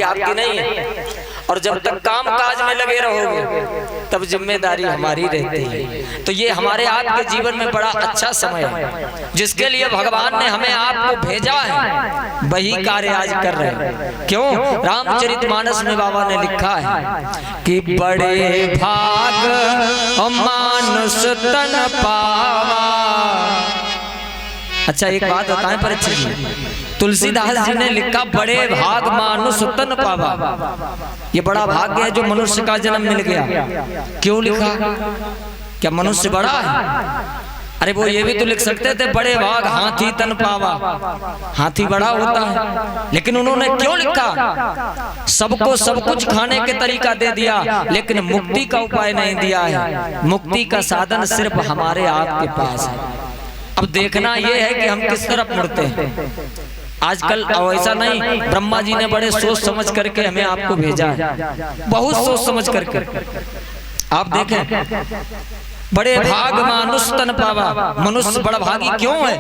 हमारी आपकी नहीं है। और जब तक काम काज में लगे रहोगे तब जिम्मेदारी हमारी रहती है। तो ये हमारे आपके जीवन में बड़ा अच्छा समय है जिसके लिए भगवान ने हमें आपको भेजा है, वही कार्य आज कर रहे हैं। क्यों? रामचरितमानस में बाबा ने लिखा है कि बड़े भाग मानुष तन पावा। अच्छा एक बात बताएं परीक्षित जी, तुलसीदास जी ने लिखा बड़े भाग मानुष तन पावा। ये बड़ा भाग्य है जो मनुष्य का जन्म मिल गया। क्यों लिखा? क्या मनुष्य बड़ा है? अरे वो ये भी तो लिख सकते थे बड़े भाग हाथी तन पावा, हाथी बड़ा होता है। लेकिन उन्होंने क्यों लिखा? सबको सब कुछ खाने के तरीका दे दिया लेकिन मुक्ति का उपाय नहीं दिया है। मुक्ति का साधन सिर्फ हमारे आपके पास है। अब देखना यह है कि हम किस तरफ मुड़ते हैं। आजकल ऐसा नहीं, ब्रह्मा जी ने बड़े सोच समझ करके हमें आपको भेजा है, बहुत सोच समझ करके। आप देखें बड़े भाग मानुष तन पावा, मनुष्य बड़ा भागी क्यों है?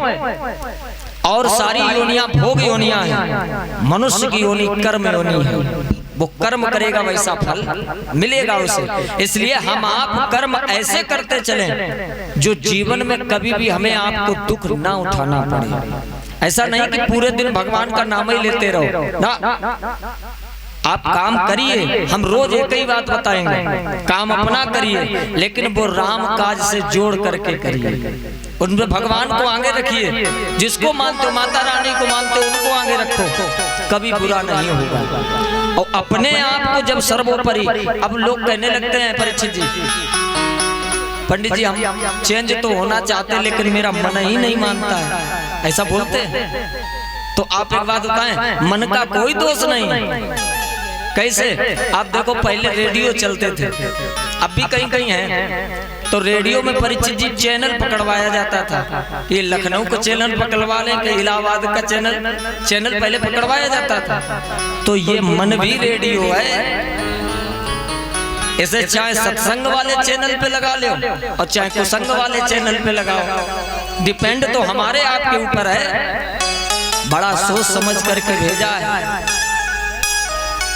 और सारी योनियां भोग योनियां हैं, मनुष्य की योनि कर्म योनि है। वो कर्म करेगा वैसा फल मिलेगा उसे। इसलिए हम आप कर्म ऐसे करते चलें जो जीवन में कभी भी हमें आपको दुख ना उठाना पड़े। ऐसा नहीं कि पूरे दिन भगवान का नाम ही लेते रहो ना। आप काम करिए, हम रोज एक ही बात बताएंगे, काम अपना करिए लेकिन वो राम काज से जोड़ करके करिए। उनमें भगवान को आगे रखिए, जिसको मानते हो, माता रानी को मानते हो, उनको आगे रखो, कभी बुरा नहीं होगा। और अपने आप को जब सर्वोपरि, अब लोग कहने लगते हैं परीक्षित जी, पंडित जी हम चेंज तो होना चाहते लेकिन मेरा मन ही नहीं मानता है, ऐसा बोलते हैं। तो आप एक बात बताएं, मन का कोई दोष नहीं। कैसे? आप देखो पहले रेडियो चलते थे, अब भी कहीं कहीं है, तो रेडियो में परीक्षित जी चैनल पकड़वाया जाता था। ये लखनऊ का चैनल पकड़वा लें कि इलाहाबाद का चैनल पहले पकड़वाया जाता था। तो ये मन भी रेडियो है। इसे चाहे सत्संग वाले चैनल पे लगा लो और चाहे कुसंग वाले चैनल पे लगाओ, डिपेंड तो हमारे आपके ऊपर है। बड़ा सोच समझ करके भेजा है।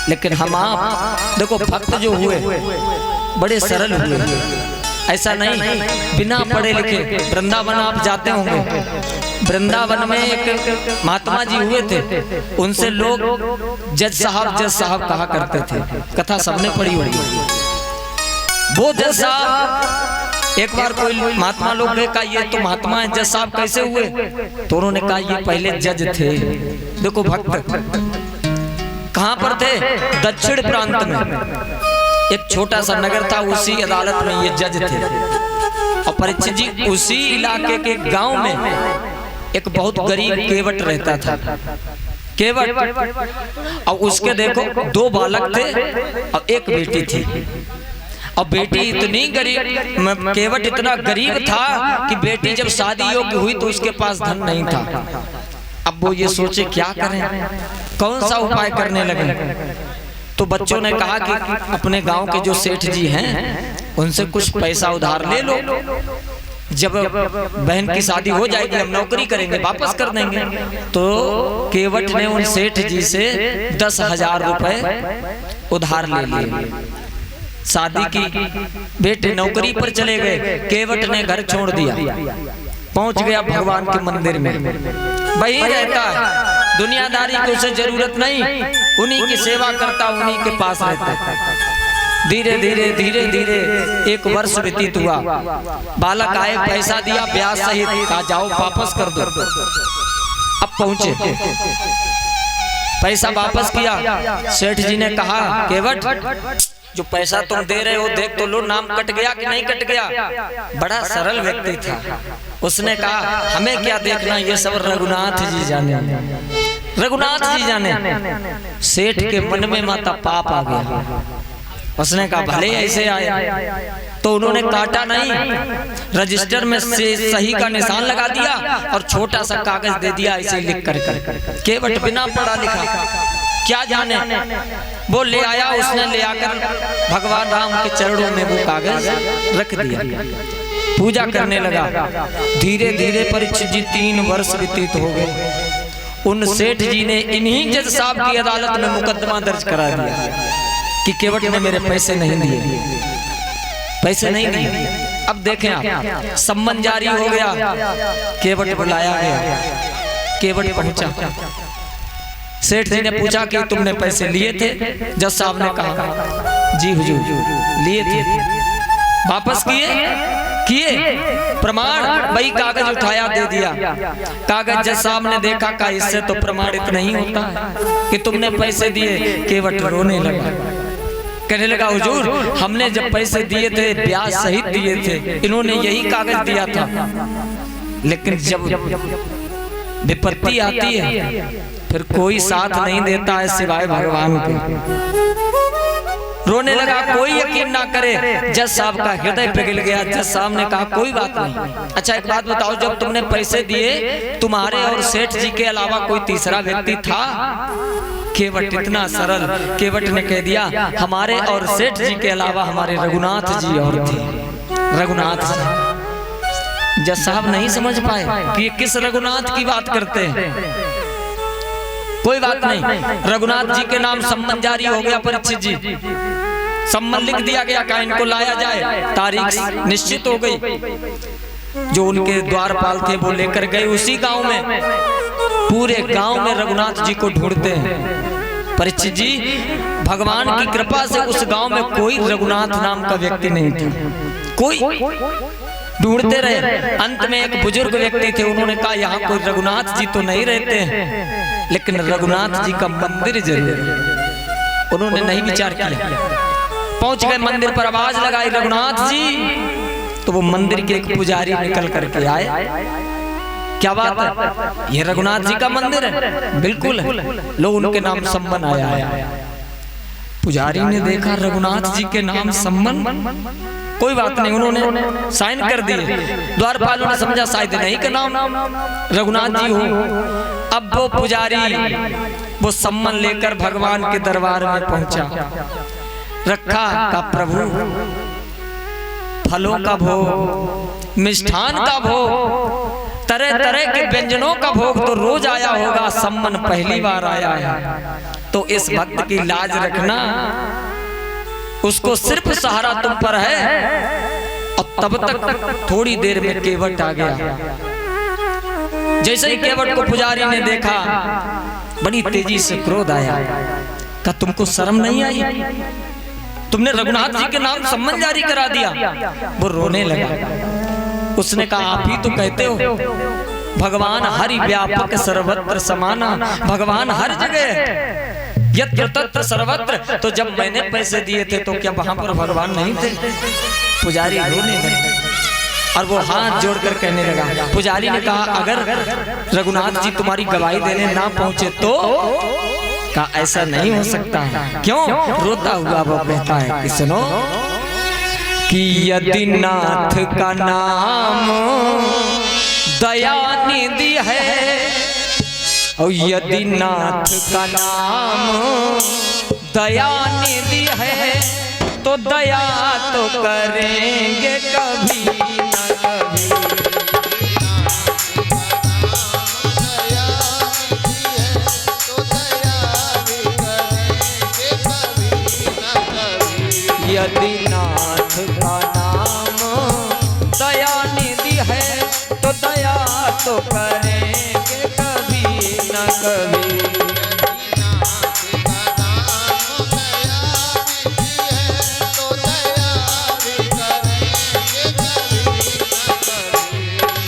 लेकिन हम आप देखो भक्त जो हुए बड़े सरल हुए, ऐसा नहीं बिना पढ़े लिखे। वृंदावन आप जाते होंगे, वृंदावन में एक महात्मा जी हुए थे, उनसे लोग जज साहब कहा करते थे। कथा सबने पढ़ी होगी। वो जज साहब, एक बार कोई महात्मा लोग ने कहा ये तो महात्मा है, जज साहब कैसे हुए? तो उन्होंने कहा ये पहले जज थे। देखो भक्त कहां पर थे? दक्षिण प्रांत में एक छोटा सा नगर था, उसी अदालत में ये जज थे। और परीक्षित जी उसी इलाके के गांव में एक बहुत गरीब केवट रहता था। केवट, और उसके देखो 2 बालक थे और एक बेटी थी। और बेटी इतनी गरीब, केवट इतना गरीब था कि बेटी जब शादी योग्य हुई तो उसके पास धन नहीं था। अब वो ये सोचे क्या करें, कौन सा उपाय करने लगे। तो बच्चों ने कहा कि अपने गांव के जो सेठ जी हैं उनसे कुछ पैसा उधार ले लो, जब बहन की शादी हो जाएगी हम नौकरी करेंगे वापस कर देंगे। तो केवट ने उन सेठ जी से 10,000 रुपए उधार ले लिए। शादी की, बेटे नौकरी पर चले गए, केवट ने घर छोड़ दिया, पहुंच गया भगवान के मंदिर में, वही रहता है, दुनियादारी की उसे जरूरत नहीं, उन्हीं की सेवा करता, उन्हीं के पास रहता। धीरे धीरे धीरे धीरे 1 वर्ष व्यतीत हुआ। बालक आए, पैसा दिया ब्याज सहित, कहा जाओ वापस कर दो। अब पहुंचे, पैसा वापस किया। सेठ जी ने कहा केवट जो पैसा तुम दे रहे हो देख तो लो, नाम कट गया कि नहीं कट गया। बड़ा सरल व्यक्ति था, उसने कहा हमें क्या देखना, ये सब रघुनाथ जी जाने, रघुनाथ जी जाने। सेठ के मन में माता पाप आ गया, उसने कहा भले ऐसे आए। तो उन्होंने काटा नहीं, रजिस्टर में से सही का निशान लगा दिया और छोटा सा कागज दे दिया ऐसे लिख कर। केवट बिना पढ़ा लिखा क्या जाने, वो ले आया, उसने ले आकर भगवान राम के चरणों में वो कागज रख दिया, पूजा करने लगा। धीरे धीरे परीक्षित जी 3 वर्ष व्यतीत हो गए। उन सेठ जी ने इन्हीं जज साहब की अदालत में मुकदमा दर्ज करा दिया कि केवट ने मेरे पैसे नहीं दिए, पैसे नहीं दिए। अब देखें आप, सम्मन जारी हो गया, केवट बुलाया गया, केवट पहुंचा। सेठ जी ने पूछा कि तुमने पैसे लिए थे? जज साहब ने कहा जी हुजूर लिए थे। वापस किए प्रमाण? वही कागज उठाया दे दिया। कागज जज साहब ने देखा का इससे तो प्रमाणित नहीं होता है कि तुमने पैसे दिए। केवट रोने लगा, कहने लगा हुजूर हमने जब पैसे दिए थे ब्याज सहित दिए थे, इन्होंने यही कागज दिया था, लेकिन जब विपत्ति आती है फिर कोई साथ नहीं देता है सिवाय भगवान के। रोने लगा, कोई यकीन ना करे। जज साहब का हृदय पिघल गया। जज साहब ने कहा कोई बात नहीं, अच्छा एक बात बताओ, जब तुमने पैसे दिए तुम्हारे और सेठ जी के अलावा कोई तीसरा व्यक्ति था? केवट इतना सरल, केवट ने कह दिया हमारे और सेठ जी के अलावा हमारे रघुनाथ जी और थे। रघुनाथ जी। जज साहब नहीं समझ पाए कि ये किस रघुनाथ की बात करते हैं। कोई बात नहीं, रघुनाथ जी के नाम सम्मन जारी हो गया। परीक्षित जी सम्मन लिख दिया गया कि इनको लाया जाए। तारीख निश्चित हो गई। जो उनके द्वारपाल थे वो लेकर गए उसी गांव में। पूरे गांव में रघुनाथ जी को ढूंढते हैं। परीक्षित जी भगवान की कृपा से उस गांव में कोई रघुनाथ नाम का व्यक्ति नहीं था। कोई ढूंढते रहे। अंत में एक बुजुर्ग व्यक्ति थे, उन्होंने कहा यहाँ कोई रघुनाथ जी तो नहीं रहते हैं, लेकिन रघुनाथ जी का मंदिर जरूर। उन्होंने नहीं विचार किया, पहुंच गए मंदिर पर, आवाज लगाई रघुनाथ जी। तो वो मंदिर के एक पुजारी निकल करके आए। क्या बात है, ये रघुनाथ जी का मंदिर है? बिल्कुल है। लो उनके नाम सम्मन आया। पुजारी ने देखा रघुनाथ जी के नाम सम्मन, कोई बात नहीं, उन्होंने साइन कर दिए। द्वारपालों ने समझा शायद नहीं का नाम रघुनाथ जी हो। अब वो पुजारी वो सम्मन लेकर भगवान के दरबार में पहुंचा। रखा का प्रभु फलों का भोग, मिष्ठान का भोग, तरह तरह के व्यंजनों का भोग तो रोज आया होगा, सम्मन पहली बार आया है। तो इस भक्त की लाज रखना, उसको सिर्फ सहारा तुम पर है। और तब तक थोड़ी देर में केवट आ गया। जैसे ही केवट को पुजारी ने देखा बड़ी तेजी से क्रोध आया। क्या तुमको शर्म नहीं आई? तुमने रघुनाथ जी के नाम सम्मन जारी करा दिया। वो रोने लगा। उसने कहा आप ही तो कहते हो भगवान हरि व्यापक सर्वत्र समाना, भगवान हर जगह यत्र तत्र सर्वत्र। तो जब मैंने पैसे दिए थे तो क्या वहां पर भगवान नहीं थे? पुजारी रोने लगा और वो हाथ जोड़कर कहने लगा। पुजारी ने कहा अगर रघुनाथ जी तुम्हारी गवाही देने ना पहुंचे तो? का ऐसा नहीं हो सकता है। क्यों? रोता हुआ वो कहता है कि सुनो कि यदि नाथ का नाम दयानिधि है, और यदि नाथ का नाम दयानिधि है तो दया तो करेंगे कभी न कभी। यदि नाथ का नाम दयानिधि है तो दया तो करेंगे कभी न कभी।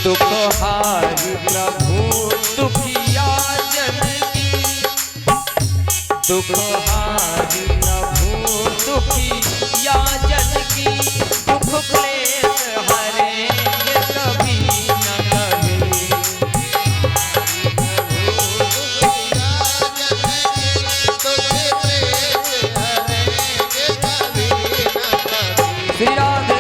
दुखहारी प्रभु दुखिया जन की, दुखहारी प्रभु दुखिया जन की, दुख क्लेश हरेंगे कभी न कभी। श्री राधे।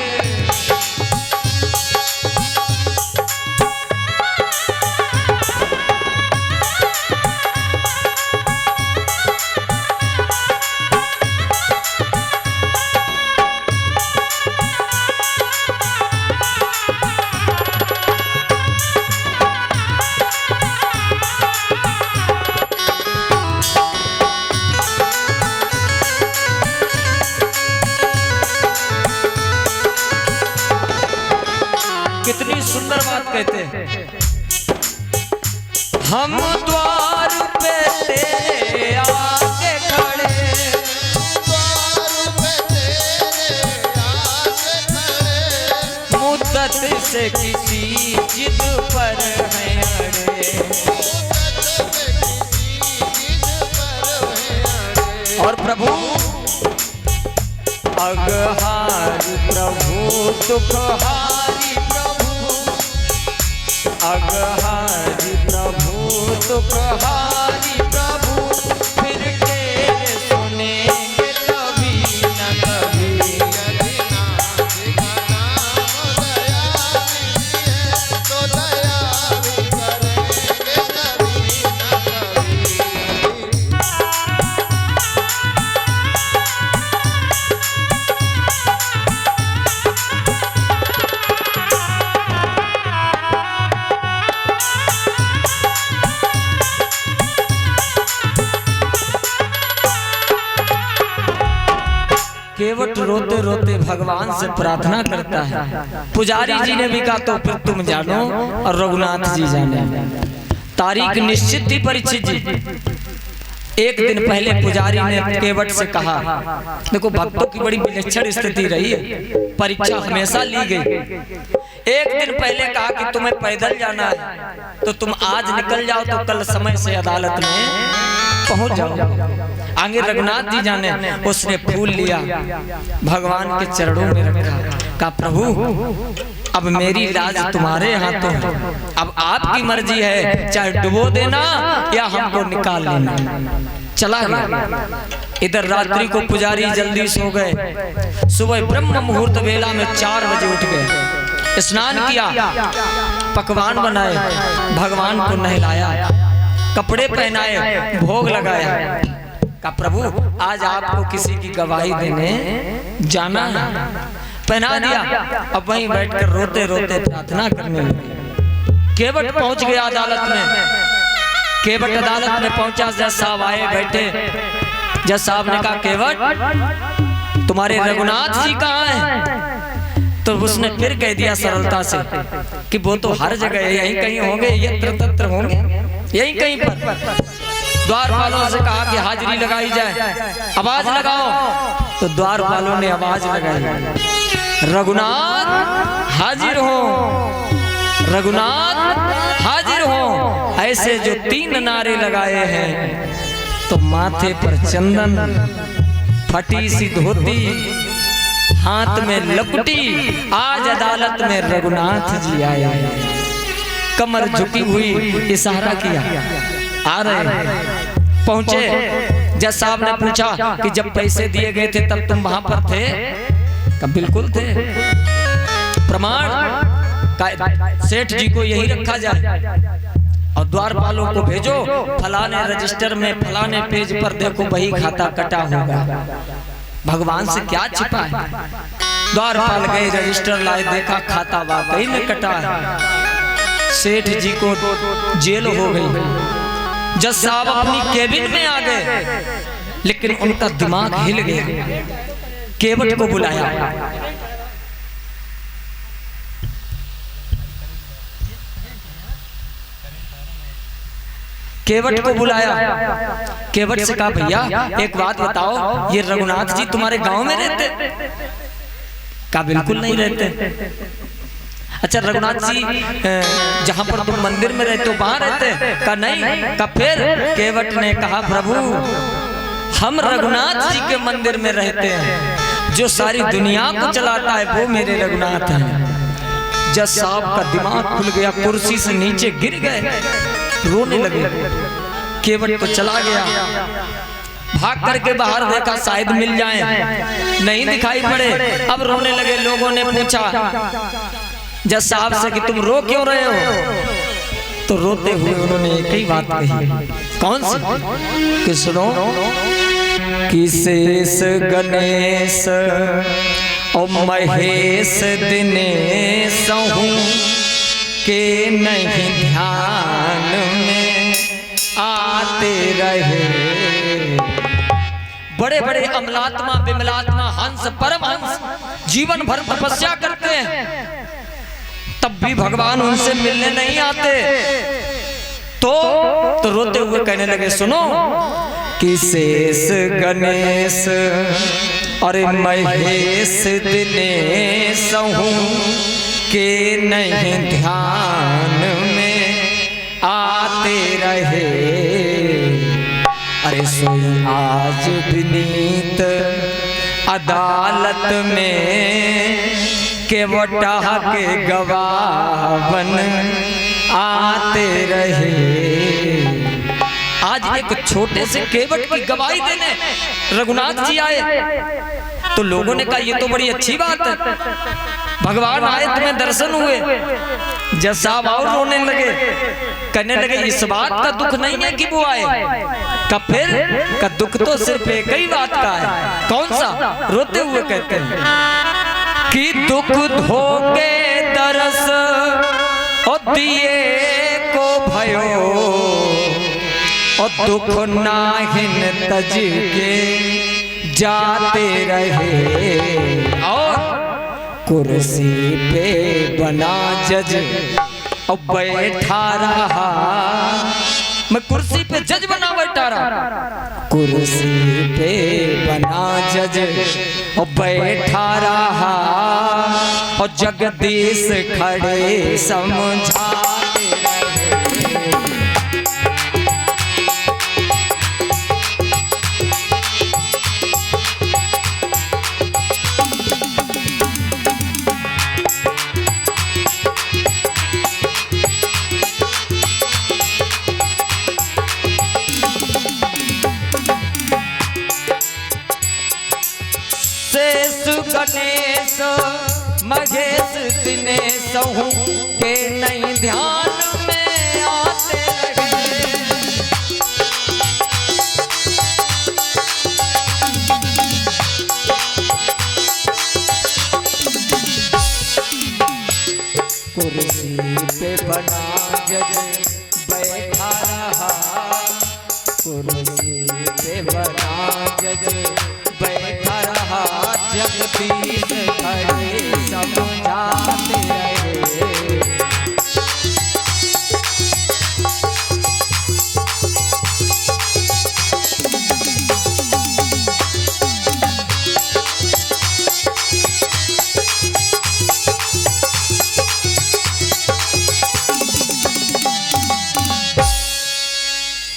सुंदर बात कहते हैं, हम द्वार पे तेरे आके खड़े, मुद्दत से किसी जिद पर है अड़े, और प्रभु अगहारी प्रभु दुखहारी प्रभु, अगहारी प्रभु दुखहारी प्रभु, फिर तेरे सुनेंगे कभी न कभी, केवट रोते रोते भगवान से प्रार्थना करता है। पुजारी जी ने भी कहा तो फिर तुम जानो और रघुनाथ जी जाने। तारीख निश्चित थी परीक्षित जी। एक दिन पहले पुजारी ने केवट से कहा, देखो भक्तों की बड़ी विलक्षण स्थिति रही है, परीक्षा हमेशा ली गई। एक दिन पहले कहा कि तुम्हें पैदल जाना है तो तुम आज निकल जाओ तो कल समय से अदालत में पहुंच जाओ। आगे रघुनाथ जी जाने, उसने फूल लिया, भगवान के चरणों में रखा, कहा प्रभु अब मेरी लाज तुम्हारे हाथों है, अब आपकी मर्जी है, चाहे डुबो देना या हमको निकाल लेना। चला गया। इधर रात्रि को पुजारी जल्दी सो गए, सुबह ब्रह्म मुहूर्त वेला में 4 बजे उठ गए, स्नान किया, पकवान बनाए, भगवान को नहलाया, कपड़े पहनाए, भोग लगाया। कहा प्रभु आज आपको किसी की गवाही देने जाना है। पहना दिया, अब वहीं बैठकर रोते रोते प्रार्थना करने लगे। केवट पहुंच गया अदालत में। केवट अदालत में पहुंचा, जज साहब आए बैठे। जज साहब ने कहा केवट तुम्हारे रघुनाथ जी कहाँ हैं? तो उसने फिर कह दिया सरलता से कि वो तो हर जगह यहीं कहीं होंगे, यत्र तत्र होंगे, यहीं कहीं पर। द्वारपालों से कहा कि हाजिरी लगाई जाए, आवाज लगाओ। तो द्वारपालों ने आवाज लगाई, रघुनाथ हाजिर हो, रघुनाथ हाजिर हो। ऐसे जो 3 नारे लगाए हैं तो माथे पर चंदन, फटी सी धोती, हाथ में लपटी, आज अदालत में रघुनाथ जी आए। कमर झुकी हुई, इशारा किया, आ रहे। पहुंचे, जज साहब ने पूछा कि जब पैसे दिए गए थे तब तुम वहां पर थे? कब बिल्कुल थे। प्रमाण का सेठ जी को यही रखा जाए और द्वारपालों को भेजो, फलाने रजिस्टर में फलाने पेज पर देखो वही खाता कटा होगा। भगवान से क्या छिपा है। द्वारपाल गए, रजिस्टर लाए, देखा खाता वाकई में कटा है। सेठ जी को जेल हो गई। जज साहब अपनी केबिन में आ गए, लेकिन उनका दिमाग हिल गया। केवट को बुलाया, केवट को बुलाया। केवट से कहा भैया एक बात बताओ, ये रघुनाथ जी तुम्हारे गांव में रहते? कहा बिल्कुल नहीं रहते। अच्छा रघुनाथ जी जहां पर तुम मंदिर में रहते हो वहां रहते? कहा नहीं। कहा फिर? केवट ने कहा प्रभु हम रघुनाथ जी के मंदिर में रहते हैं, जो सारी दुनिया को चलाता है वो मेरे रघुनाथ हैं। जज साहब का दिमाग खुल गया, कुर्सी से नीचे गिर गए, रोने लगे। केवट तो चला गया, भाग करके बाहर देखा शायद मिल जाए, नहीं दिखाई पड़े। अब रोने लगे। लोगों ने पूछा जज साहब से कि तुम रो क्यों रहे हो? तो रोते हुए उन्होंने एक ही बात कही। कौन सी? कि सुनो, कि शेष गणेश और महेश दिनेश हूँ के नहीं ध्यान में आते रहे। बड़े बड़े अमलात्मा, विमलात्मा, हंस, परमहंस जीवन भर तपस्या करते हैं, तब भी भगवान उनसे मिलने नहीं आते। तो रोते हुए कहने लगे, सुनो कि शेष गणेश और महेश दिनेश हूँ के नहीं ध्यान में आते रहे। अरे सोई आज विनीत अदालत में केवटा के गवाह बन आते रहे। आज एक छोटे से केवट की गवाही देने रघुनाथ जी आए तो लोगों ने कहा, ये तो बड़ी अच्छी बात है, भगवान आए, तुम्हें दर्शन हुए। जज साहब और रोने लगे, कहने लगे, इस बात का दुख नहीं है कि वो आए, का फिर का दुख तो सिर्फ एक ही बात का है। कौन सा? रोते हुए कहते हैं कि दुख धोके दरस और दिए को भयो और दुख नाहिन तज के जाते रहे। और कुर्सी पे बना जज और बैठा रहा, मैं कुर्सी पे जज बना बैठा रहा, कुर्सी पे बना जज और बैठा रहा और जगदीश खड़े समझाते रहे। गणेश महेश दिनेश हूँ के नहीं ध्यान में आते रहे। कुर्सी पे बना जज बैठा रहा, कुर्सी पे बना जज बैठा रहा, जगदीश खड़े समझाते रहे।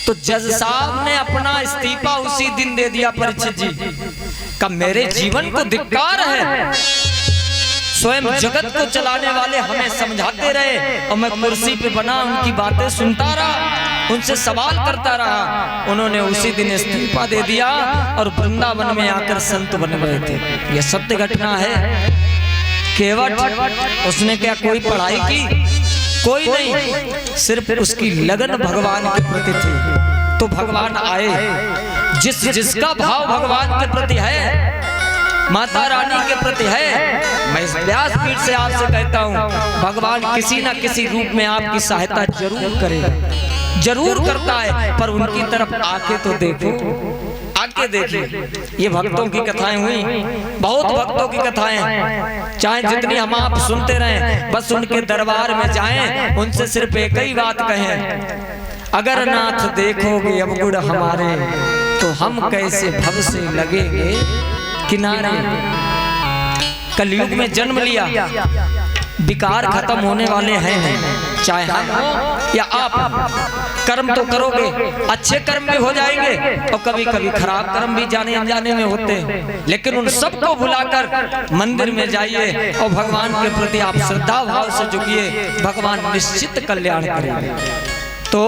तो जज साहब ने अपना इस्तीफा उसी दिन दे दिया परीक्षित जी का, मेरे जीवन को धिक्कार है, स्वयं जगत को चलाने वाले हमें समझाते रहे और मैं कुर्सी पे बना उनकी बातें सुनता रहा, उनसे सवाल करता रहा। उन्होंने उसी दिन इस्तीफा दे दिया और वृंदावन में आकर संत बन गए थे। यह सत्य घटना है। केवट उसने क्या कोई पढ़ाई की? कोई नहीं, सिर्फ उसकी लगन भगवान के प्रति थी। तो भगवान आए, जिसका भाव भगवान के प्रति है, माता रानी के प्रति है, मैं इस व्यासपीठ से आपसे कहता हूँ, भगवान किसी न किसी रूप में आपकी सहायता जरूर करेगा, जरूर करता है। पर उनकी तरफ आके तो देखो, आके देखिए। ये भक्तों की कथाएं हुई, बहुत भक्तों की कथाएं, चाहे जितनी हम आप सुनते रहें, बस उनके दरबार में जाएं, उनसे सिर्फ एक ही बात कहें, अगर नाथ देखोगे अब गुड़ हमारे तो हम कैसे भव से लगेंगे किनारे। कलयुग में जन्म लिया, विकार खत्म होने वाले हैं, चाहे हम हो या आप। कर्म तो करोगे, अच्छे कर्म भी हो जाएंगे और कभी कभी खराब कर्म भी जाने अनजाने में होते हैं, लेकिन उन सबको भुलाकर मंदिर में जाइए और भगवान के प्रति आप श्रद्धा भाव से झुकिए, भगवान निश्चित कल्याण करेंगे। तो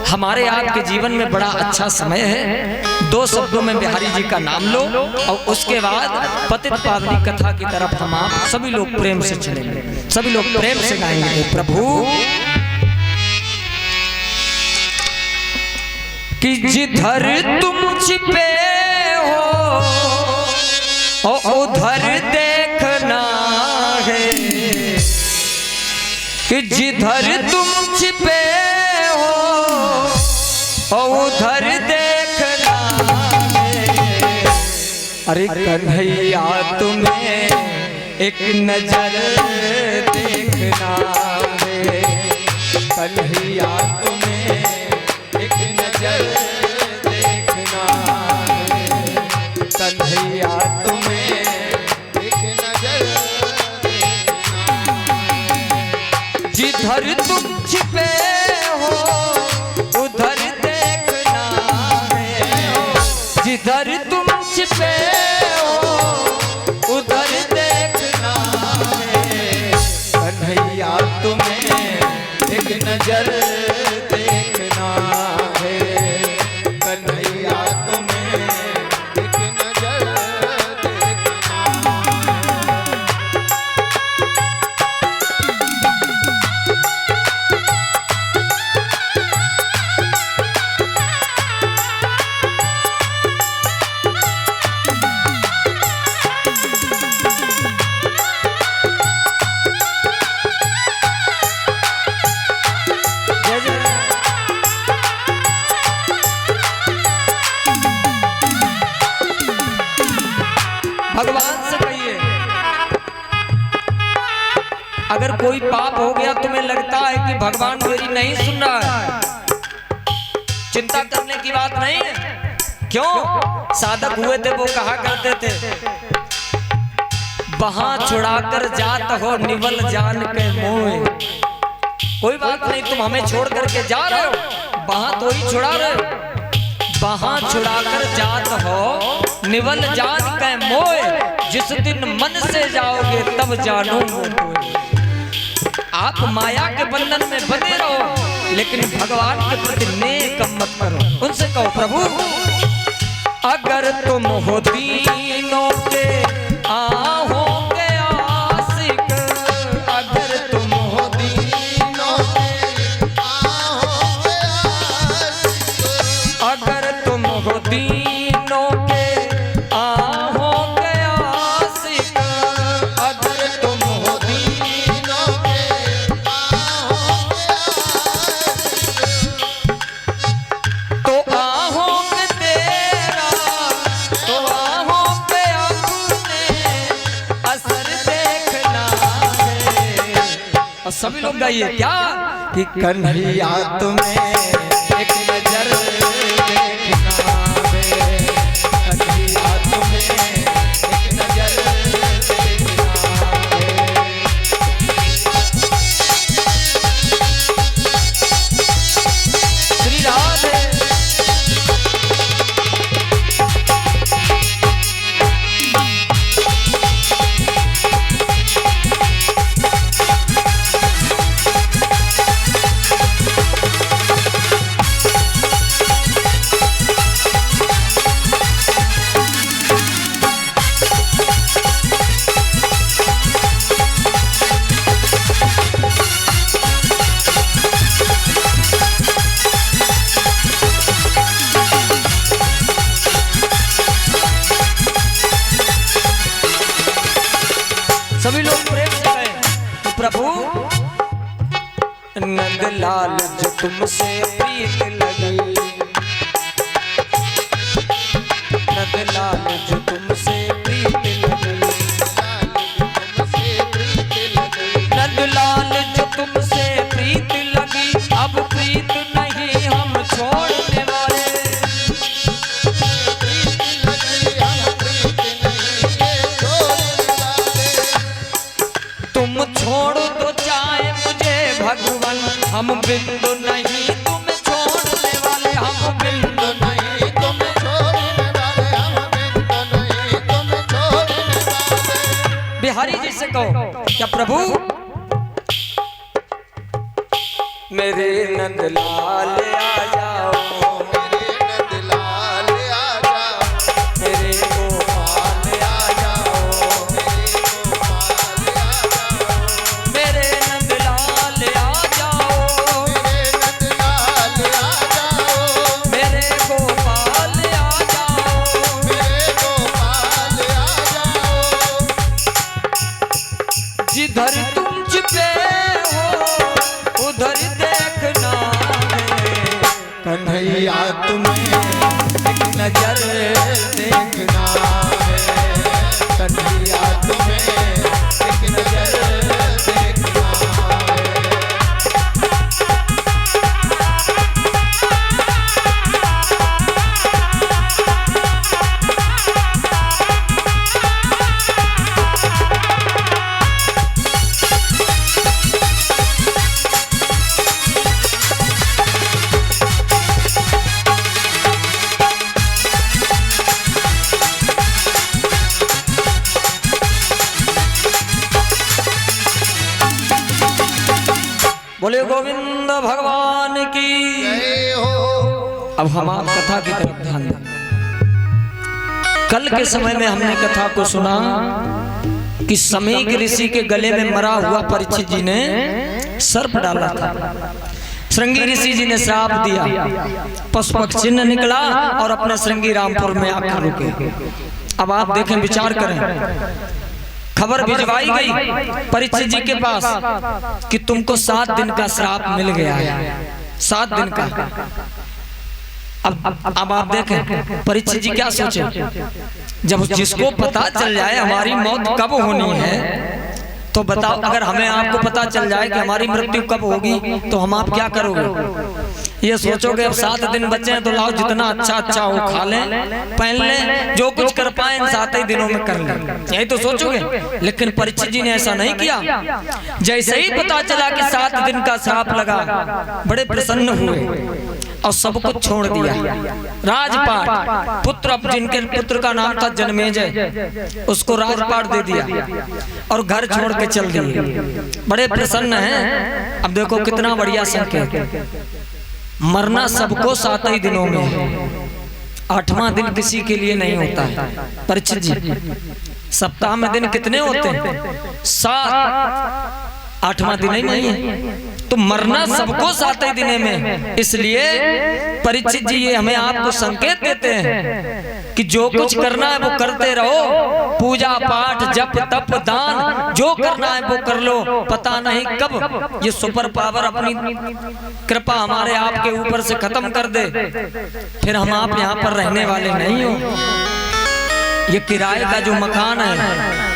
हमारे आपके जीवन में बड़ा अच्छा समय है। 2 शब्दों में बिहारी जी का नाम लो और उसके बाद पतित पावनी कथा की तरफ हम आप सभी लोग प्रेम से चलेंगे, सभी लोग प्रेम से गाएंगे। प्रभु कि जिधर तुम छिपे हो उधर देखना है, कि जिधर तुम छिपे उधर देखना है। अरे कन्हैया तुम्हें एक नजर देख देखना है कन्हैया तुम्हें एक नजर देखना है कन्हैया तुम्हें एक नजर जिधर तुम छिपे हो उधर देखना है जिधर तुम छिपे हो उधर देखना है कन्हैया तुम्हें एक नजर देखना है कन्हैया तुम्हें एक नजर देखना भगवान से कहिए अगर कोई पाप हो गया तुम्हें लगता है कि भगवान मेरी नहीं सुन रहा है, चिंता करने की बात नहीं है। क्यों? साधक हुए थे वो कहा करते थे, वहां छुड़ाकर जात हो निवल जान के मोह। कोई बात नहीं, तुम हमें छोड़ करके जा रहे हो, वहां तो ही छुड़ा रहे हो। वहां छुड़ाकर जात हो निवल जान के मोह। जिस दिन मन से जाओगे तब जानो आप माया के बंधन में बने रहो, लेकिन भगवान के प्रति नेक मत करो। उनसे कहो प्रभु अगर तुम हो दीनों के आओगे आशिक, अगर तुम हो दीनों के आओगे आशिक, अगर तुम हो दीनों के आओगे आशिक, अगर तुम हो दीनों के आओगे आशिक, तो आओगे तेरा, तो आओगे अपने असर देखना है। और सभी लोग गाइए क्या कि कन्हैया तुम्हें एक नजर देखना है कन्हैया तुम्हें एक नजर देखना है। श्री राधे। सभी लोग प्रेम से कहें तो प्रभु नंदलाल जो तुमसे प्रीत लगी, नंदलाल जो तुमसे प्रीत लगी, नंदलाल जो तुमसे प्रीत लगी, अब प्रीत नहीं हम छोड़ने वाले। तुम छोड़ दो चाहे मुझे भगवान, हम बिंदु नहीं तुम छोड़ने वाले, हम बिंदु नहीं तुम छोड़ने वाले, हम बिंदु नहीं तुम छोड़ने वाले। बिहारी जी से कहो क्या प्रभु मेरे नंदलाल आ जाओ, मेरे नंदलाल आ जाओ, मेरे गोपाल आ जाओ, मेरे गोपाल आ जाओ, मेरे नंदलाल आ जाओ, मेरे गोपाल आ जाओ, मेरे गोपाल आ जाओ। जिधर तुम छिपे हो उधर देखना है कन्हैया बोले गोविंद भगवान की जय हो। अब हम आप कथा की तरफ ध्यान दें। कल के समय में हमने कथा को सुना कि समीक ऋषि के गले में मरा हुआ परीक्षित जी ने सर्प डाला था। श्रृंगी ऋषि जी ने श्राप दिया, पशुपक्ष चिन्ह निकला और अपने श्रृंगी रामपुर में आकर रुके। अब आप देखें, विचार करें, खबर भिजवाई गई परीक्षित जी के पास कि तुमको 7 दिन का श्राप मिल गया है, 7 दिन का। अब आप देखें परीक्षित जी क्या सोचे, जब जिसको पता चल जाए हमारी मौत कब होनी है, तो बताओ, अगर हमें आपको पता चल जाए कि हमारी मृत्यु कब होगी तो हम आप क्या करोगे? ये सोचोगे अब 7 दिन बचे हैं तो लाओ जितना अच्छा हो खा लें, पहन लें, जो कुछ कर पाए इन 7 ही दिनों में कर लें, यही तो सोचोगे। लेकिन परीक्षित जी ने ऐसा नहीं किया। जैसे ही पता चला कि 7 दिन का श्राप लगा, बड़े प्रसन्न हुए और सब कुछ छोड़ दिया। राजपाट, पुत्र, अब जिनके पुत्र का नाम था जनमेजय, उसको राजपाट दे दिया और घर छोड़ के चल दिए। बड़े प्रसन्न हैं। अब देखो कितना बढ़िया संकेत, मरना सबको 7 ही दिनों में है, 8वां दिन किसी के लिए नहीं होता है। परीक्षित जी, सप्ताह में दिन कितने होते हैं? 7, 8वां दिन ही नहीं है, तो मरना सबको 7 ही दिन में। इसलिए परीक्षित जी ये हमें आपको संकेत देते हैं कि जो कुछ करना है वो करते रहो, पूजा पाठ जप तप दान जो करना है वो कर लो। पता नहीं कब ये सुपर पावर अपनी कृपा हमारे आपके ऊपर से खत्म कर दे, फिर हम आप यहाँ पर रहने वाले नहीं हो। ये किराए का जो मकान है,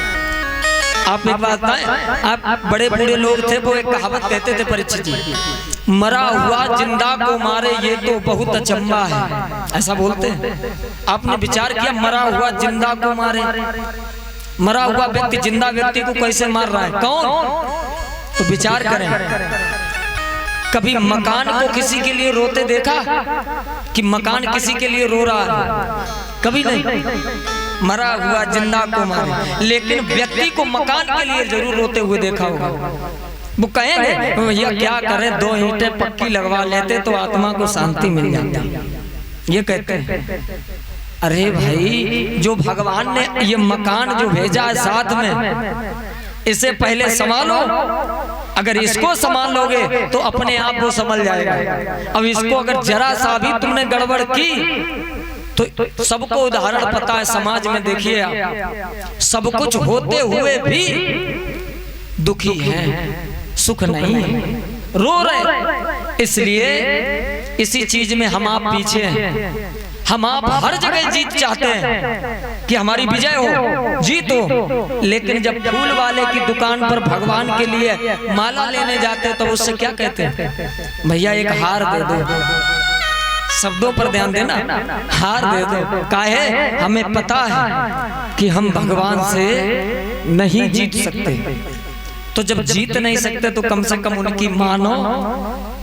आप एक बात बताएं, आप बड़े बूढ़े लोग थे, वो एक कहावत कहते थे परीक्षित जी, मरा हुआ जिंदा को मारे ये तो बहुत अचंभा है, ऐसा बोलते हैं। आपने विचार किया, मरा हुआ जिंदा को मारे, मरा हुआ व्यक्ति जिंदा व्यक्ति को कैसे मार रहा है, कौन? तो विचार करें, कभी मकान को किसी के लिए रोते देखा कि मकान किसी के लिए रो रहा है? कभी नहीं। मरा हुआ जिंदा को मारे, लेकिन व्यक्ति को मकान के लिए जरूर रोते हुए देखा होगा। वो कहेंगे भैया क्या करें, 2 ईंटें पक्की लगवा लेते तो आत्मा को शांति मिल जाती। ये कहते हैं। अरे भाई, जो भगवान ने ये मकान जो भेजा है साथ में, इसे पहले संभालो। अगर इसको संभाल लोगे तो अपने आप वो संभल जाएगा। अब इसको अगर जरा सा भी तुमने गड़बड़ की तो सबको उदाहरण पता है समाज में, देखिए आप, सब कुछ होते हुए भी दुखी हैं, सुख नहीं है, रो रहे। इसलिए इसी चीज में हम आप पीछे हैं। हम आप हर जगह जीत चाहते हैं कि हमारी विजय हो, जीत हो, लेकिन जब फूल वाले की दुकान पर भगवान के लिए माला लेने जाते तो उससे क्या कहते हैं? भैया एक हार दे दो। शब्दों पर ध्यान देना, हार दे दो। काहे? हमें पता है कि हम भगवान से नहीं जीत सकते। तो जब जीत नहीं सकते तो कम से कम उनकी मानो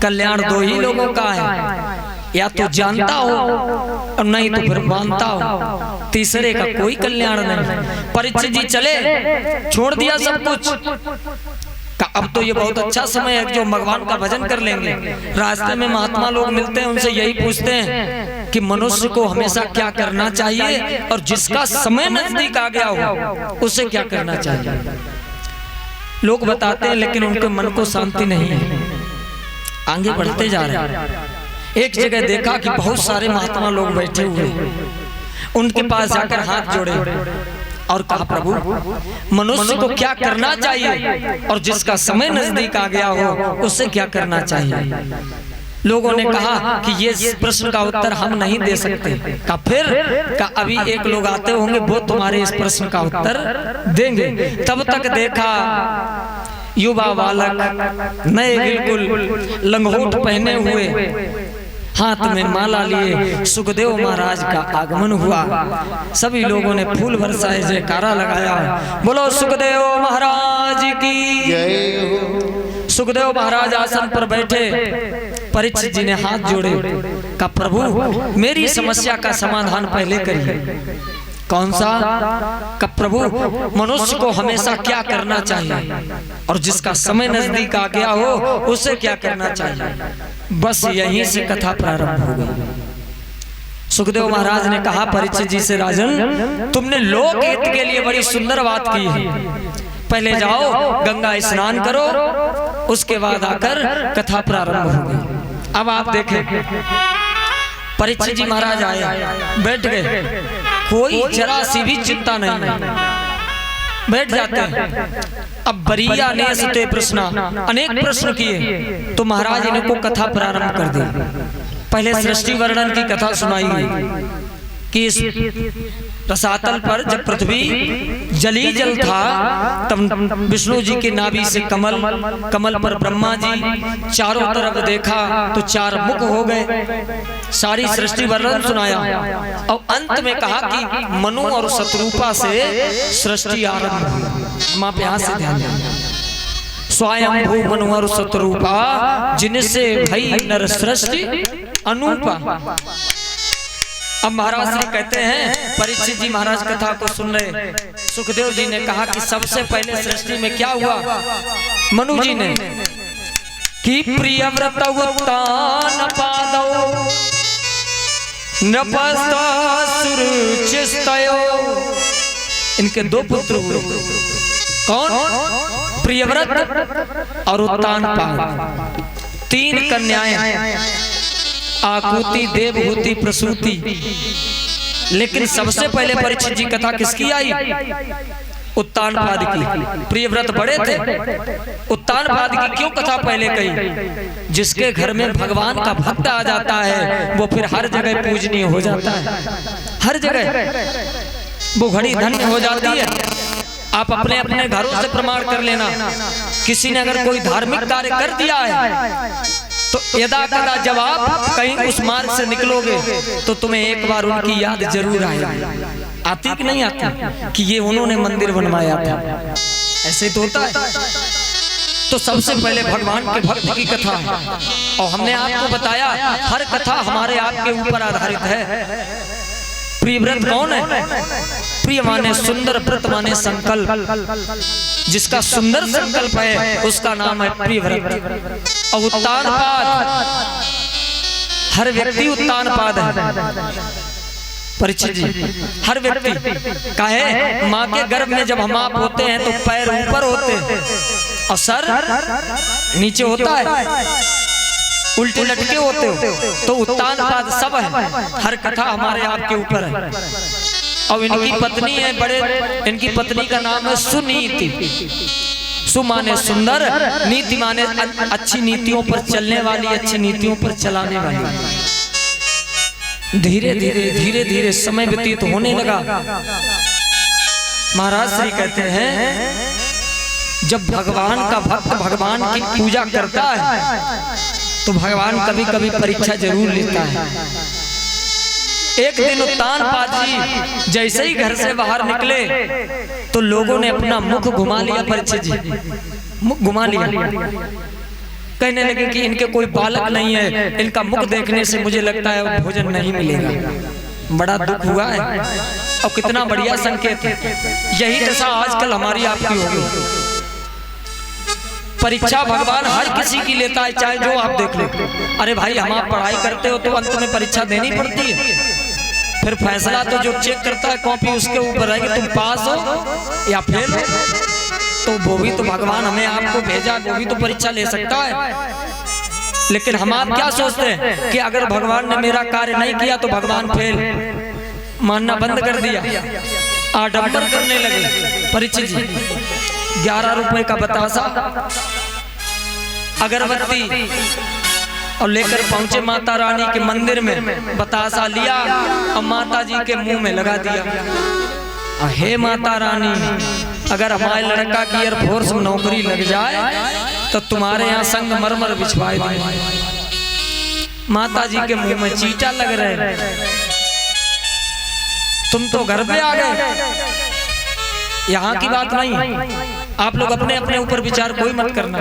कल्याण 2 ही लोगों का है, या तो जानता हो और नहीं तो फिर मानता हो, तीसरे का कोई कल्याण नहीं। परीक्षित जी चले, छोड़ दिया सब कुछ। अब तो ये बहुत अच्छा समय है जो भगवान का भजन कर लेंगे। रास्ते में महात्मा लोग मिलते हैं, उनसे यही पूछते हैं कि मनुष्य को हमेशा क्या करना चाहिए, और जिसका समय नजदीक आ गया हो उसे क्या करना चाहिए। लोग बताते हैं, लेकिन उनके मन को शांति नहीं है, आगे बढ़ते जा रहे हैं। एक जगह देखा कि बहुत सारे महात्मा लोग बैठे हुए, उनके पास जाकर हाथ जोड़े और कहा, प्रभु मनुष्य को क्या करना चाहिए, और जिसका समय नजदीक आ गया हो उससे क्या करना चाहिए। लोगों ने कहा कि ये प्रश्न का उत्तर हम नहीं दे सकते। का फिर का अभी एक लोग आते होंगे, वो तुम्हारे इस प्रश्न का उत्तर देंगे। तब तक देखा युवा बालक नए बिल्कुल लंगोट पहने हुए, हाथ में माला लिए सुखदेव महाराज का आगमन हुआ। सभी लोगों ने फूल बरसाए, जयकारा लगाया, बोलो सुखदेव महाराज की जय हो। सुखदेव महाराज आसन पर बैठे, परीक्षित जी ने हाथ जोड़े, कहा प्रभु मेरी समस्या का समाधान पहले करिए। कौन सा? का प्रभु मनुष्य को हमेशा क्या करना चाहिए और जिसका समय नजदीक आ गया हो उसे क्या करना चाहिए। बस यहीं से कथा प्रारंभ हो गई। सुखदेव महाराज ने कहा परीक्षित जी से, राजन तुमने लोक हित के लिए बड़ी सुंदर बात की है, पहले जाओ गंगा स्नान करो, उसके बाद आकर कथा प्रारंभ हो गई। अब आप देखें, परीक्षित जी महाराज आए, बैठ गए, कोई जरा सी भी चिंता नहीं, बैठ जाते हैं। अब बरिया ने सते प्रश्न, अनेक प्रश्न किए तो महाराज इनको कथा प्रारंभ कर दी। पहले सृष्टि वर्णन की कथा सुनाई गई कि इस रसातल पर जब पृथ्वी जली जल था तब विष्णु जी के नाभि से कमल, कमल पर ब्रह्मा जी, चारों तरफ देखा तो चार मुख हो गए। सारी सृष्टि वर्णन सुनाया और अंत में कहा कि मनु और शत्रुपा से सृष्टि आरंभ हुई। मां पे हाथ से ध्यान दें। स्वयं भू मनु और शत्रुपा जिनसे भई नर सृष्टि अनूपा। अब महाराज श्री कहते हैं, परीक्षित जी महाराज कथा को सुन रहे, सुखदेव जी ने कहा कि सबसे पहले सृष्टि में क्या हुआ। मनु जी ने कि प्रियव्रत उत्तान पादौ नपस्तासुर चिस्तयो, इनके दो पुत्र हुए। कौन? प्रियव्रत और उत्तान पाद, तीन कन्याएं, आकुति, देवहूति, प्रसूति। लेकिन सबसे पहले परीक्षित जी कथा किसकी आई? उत्तानपाद की। प्रियव्रत बड़े थे, उत्तानपाद की क्यों कथा पहले कही? जिसके घर में भगवान का भक्त आ जाता है वो फिर हर जगह पूजनीय हो जाता है, हर जगह वो घड़ी धन्य हो जाती है। आप अपने अपने घरों से प्रमाण कर लेना, किसी ने अगर कोई धार्मिक कार्य कर दिया है तो यदा कदा जब आप कहीं उस मार्ग से निकलोगे तो तुम्हें एक बार उनकी याद जरूर आएगी। आती कि नहीं आती कि ये उन्होंने मंदिर बनवाया था, ऐसे तो होता है। तो सबसे पहले भगवान के भक्त की कथा है और हमने आपको बताया हर कथा हमारे आपके ऊपर आधारित है। प्रियव्रत कौन है? प्रिय माने सुंदर, व्रत माने संकल्प, जिसका सुंदर संकल्प है उसका नाम है प्रियव्रत। और उत्तानपाद, हर व्यक्ति उत्तानपाद है। परीक्षित जी, हर व्यक्ति का है। माँ के गर्भ में जब हम आप होते हैं तो पैर ऊपर होते हैं और सर नीचे होता है, उल्टे लटके होते हो। तो उत्तानपाद सब है, हर कथा हमारे आपके ऊपर है। और इनकी पत्नी है बड़े, इनकी पत्नी का नाम है सुनीति। सु माने सुंदर, नीति माने अच्छी नीतियों पर चलने वाली, अच्छी नीतियों पर चलाने वाली। धीरे धीरे धीरे धीरे समय व्यतीत होने लगा। महाराज श्री कहते हैं जब भगवान का भक्त भगवान की पूजा करता है तो भगवान कभी कभी परीक्षा जरूर लेता है। एक दिन उत्तानपाद जी जैसे ही घर से बाहर निकले तो लोगों ने अपना मुख घुमा लिया। परीक्षित जी मुख घुमा लिया, कहने लगे कि इनके कोई बालक नहीं है, इनका मुख देखने से मुझे लगता है भोजन नहीं मिलेगा। बड़ा दुख हुआ है और कितना बढ़िया संकेत है। यही दशा आजकल हमारी आपकी होगी। परीक्षा भगवान हर किसी की लेता है, चाहे जो आप देख लो। अरे भाई हम आप पढ़ाई करते हो तो अंत में परीक्षा देनी पड़ती है, फिर फैसला तो जो चेक करता है कॉपी उसके ऊपर है कि तुम पास हो या फेल हो। तो वो भी तो भगवान हमें आपको भेजा, वो भी तो परीक्षा ले सकता है। लेकिन हम आप क्या सोचते हैं कि अगर भगवान ने मेरा कार्य नहीं किया तो भगवान फेल, मानना बंद कर दिया, आडंबर करने लगे। परीक्षित जी 11 रुपए का बतासा, अगरबत्ती और लेकर पहुंचे माता रानी के मंदिर में। बतासा लिया और माता जी के मुंह में लगा दिया। हे माता रानी, अगर हमारे लड़का की एयरफोर्स में नौकरी लग जाए तो तुम्हारे यहाँ संगमरमर बिछवाए देंगे। माता जी के मुंह में चीटा लग रहे, तुम तो घर पे आ गए। यहाँ की बात नहीं, आप लोग अपने अपने ऊपर विचार कोई मत करना।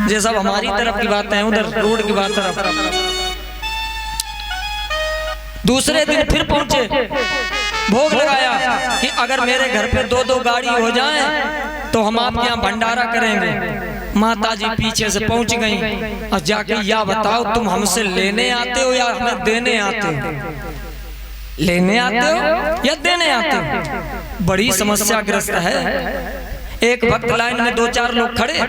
ये सब हमारी तरफ की बात है, उधर रोड की बात तरफ। दूसरे दिन फिर पहुंचे भोग लगाया कि अगर मेरे घर पे 2-2 गाड़ी हो जाए तो हम आपके यहाँ भंडारा करेंगे। माता जी पीछे से पहुंच गई और जाके या बताओ तुम हमसे लेने आते हो या हमें देने आते हो? लेने आते हो या देने आते हो? बड़ी समस्याग्रस्त है। एक भक्त लाइन में 2-4 लोग खड़े,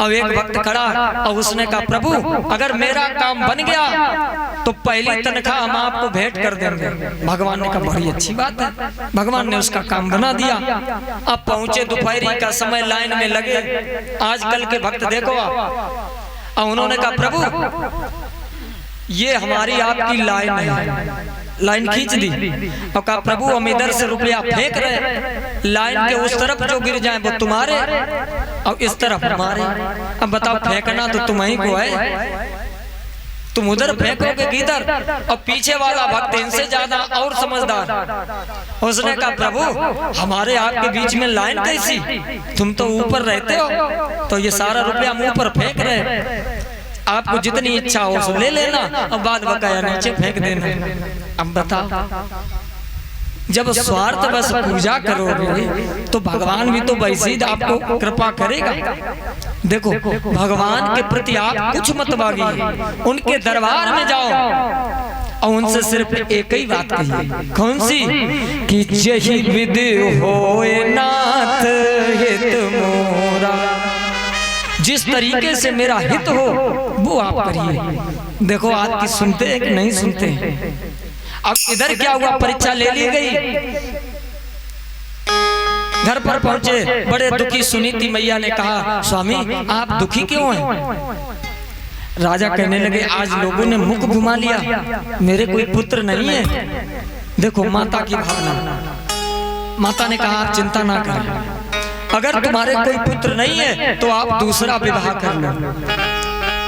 अब एक भक्त खड़ा और उसने कहा प्रभु अगर मेरा काम बन गया तो पहली तनख्वाह हम आपको भेंट कर देंगे। भगवान ने कहा बड़ी अच्छी बात है। भगवान ने उसका काम बना दिया। अब पहुंचे दोपहरी का समय, लाइन में लगे। आजकल के भक्त देखो आप, और उन्होंने कहा प्रभु ये हमारी आपकी लाइन है। लाइन खींच दी और कहा प्रभु हम इधर से रुपया फेंक रहे, लाइन के उस तरफ जो गिर जाए वो तुम्हारे और इस तरफ हमारे। अब बताओ फेंकना तो तुम्हीं को है, तुम उधर फेंकोगे किधर? और पीछे वाला भक्त इनसे ज्यादा और समझदार, उसने कहा प्रभु हमारे आपके बीच में लाइन कैसी? तुम तो ऊपर रहते हो तो ये सारा रुपया मुंह पर फेंक रहे। आपको जितनी इच्छा हो सो ले लेना और बाद बकाया नीचे फेंक देना। अब बताओ जब स्वार्थ बस पूजा करोगे तो भगवान भी तो वैसे ही आपको कृपा करेगा। देखो भगवान के प्रति आप कुछ मत मांगिए, उनके दरबार में जाओ और उनसे सिर्फ एक ही बात कहिए। कौन सी? कि जही विद होए नाथ हित मोरा, जिस तरीके से मेरा हित हो वो आप करिए। देखो आपकी सुनते हैं कि नहीं सुनते हैं? अब इधर क्या हुआ, परीक्षा ले ली गई। घर पर पहुंचे, बड़े दुखी सुनीति मैया ने कहा स्वामी आप दुखी क्यों हैं? राजा कहने लगे आज लोगों ने मुख घुमा लिया, मेरे कोई पुत्र नहीं है। देखो माता की भावना। माता ने कहा आप चिंता ना करें, अगर तुम्हारे कोई पुत्र नहीं है तो आप दूसरा विवाह कर लो।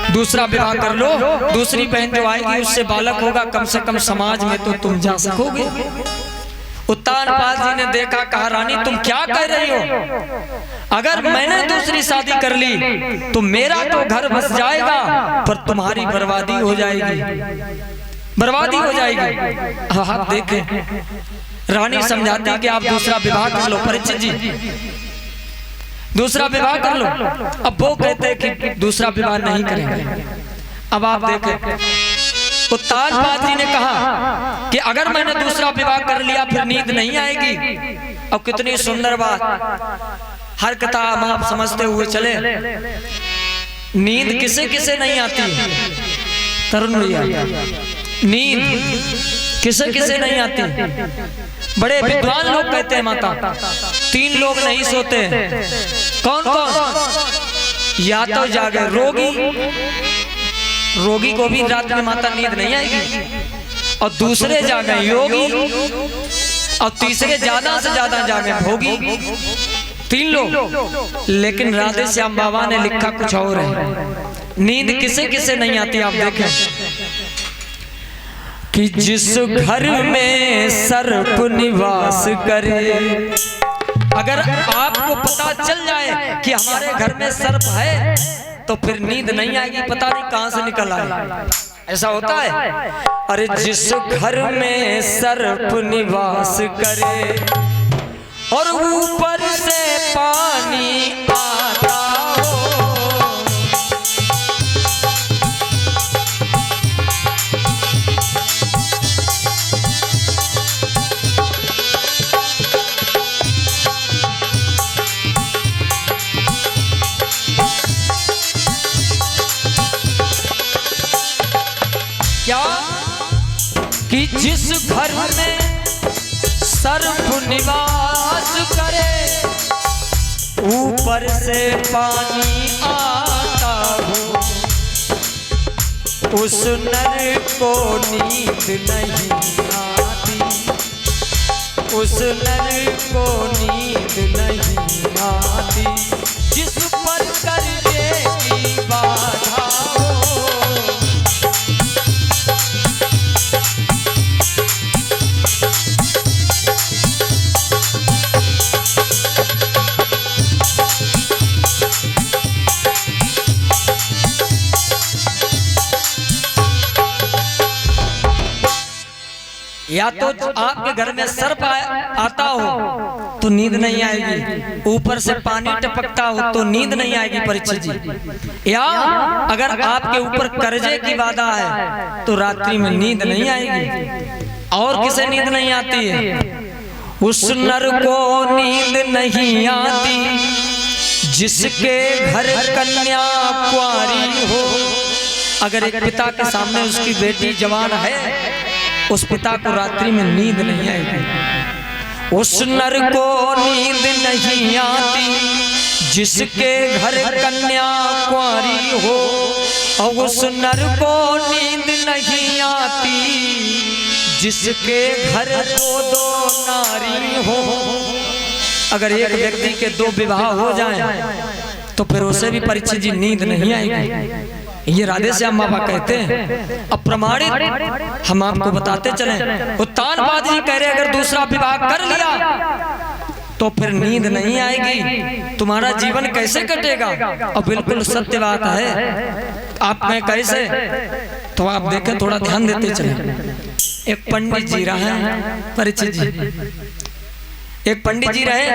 दूसरा विवाह कर लो, दूसरी बहन जो आएगी उससे बालक होगा, कम से कम समाज में तो तुम जा सकोगे। उत्तानपाद जी ने देखा, कहा रानी तुम क्या कह रही हो? अगर मैंने दूसरी शादी कर ली तो मेरा तो घर बस जाएगा पर तुम्हारी बर्बादी हो जाएगी, बर्बादी हो जाएगी। आप देखें रानी समझाती कि आप दूसरा विवाह कर लो, परीक्षित जी दूसरा विवाह कर लो। अब वो कहते हैं कि दूसरा विवाह नहीं करेंगे। अब आप देखें उत्तानपाद जी ने कहा कि अगर मैंने दूसरा विवाह कर लिया फिर नींद नहीं आएगी। और कितनी सुंदर बात, हर किताब आप समझते हुए चले, नींद किसे किसे नहीं आती? तरुण भैया नींद किसे किसे नहीं आती? बड़े विद्वान लोग कहते हैं माता 3 लोग नहीं सोते। कौन कौन? या तो जागे रोगी, रोगी को भी रात में माता नींद नहीं आएगी, और दूसरे जागे योगी, और तीसरे ज्यादा से ज्यादा जागे भोगी। 3 लोग। लेकिन राधे श्याम बाबा ने लिखा कुछ और है। नींद किसे किसे नहीं आती आप देखें कि जिस घर में सर्प निवास करे, अगर आपको पता चल जाए कि हमारे घर में सर्प है तो फिर नींद नहीं आएगी, पता नहीं कहां से निकल आए। ऐसा होता है। अरे जिस घर में सर्प निवास करे और ऊपर से पानी आता हो, क्या कि जिस घर में सर्प निवास करे ऊपर से पानी आता हो, उस नर को नींद नहीं आती, उस नर को नींद नहीं आती, जिस पर कर्जे की बाधा हो। या तो आपके घर में सर्प आता हो तो नींद नहीं आएगी, ऊपर से पानी टपकता हो तो नींद नहीं आएगी परीक्षित जी, या अगर आपके ऊपर कर्जे की बाधा है तो रात्रि में नींद नहीं आएगी। और किसे नींद नहीं आती है? उस नर को नींद नहीं आती जिसके घर कन्या कुंवारी हो। अगर एक पिता के सामने उसकी बेटी जवान है, उस पिता को रात्रि में नींद नहीं आएगी। उस नर को नींद नहीं आती जिसके घर कन्या कुंवारी हो, और उस नर को नींद नहीं आती जिसके घर दो नारी हो। अगर एक व्यक्ति के दो विवाह हो जाएं तो फिर उसे भी परीक्षित जी नींद नहीं आएगी। ये राधे श्याम बाबा कहते हैं। अब प्रमाणित हम आपको बताते चलें, उत्तानपाद जी कह रहे अगर दूसरा विवाह कर लिया तो फिर नींद नहीं आएगी, तुम्हारा जीवन कैसे कटेगा? और बिल्कुल सत्य बात है। आप में कैसे, तो आप देखें, थोड़ा ध्यान देते चलें। एक पंडित जी रहे परीक्षित जी, एक पंडित जी रहे,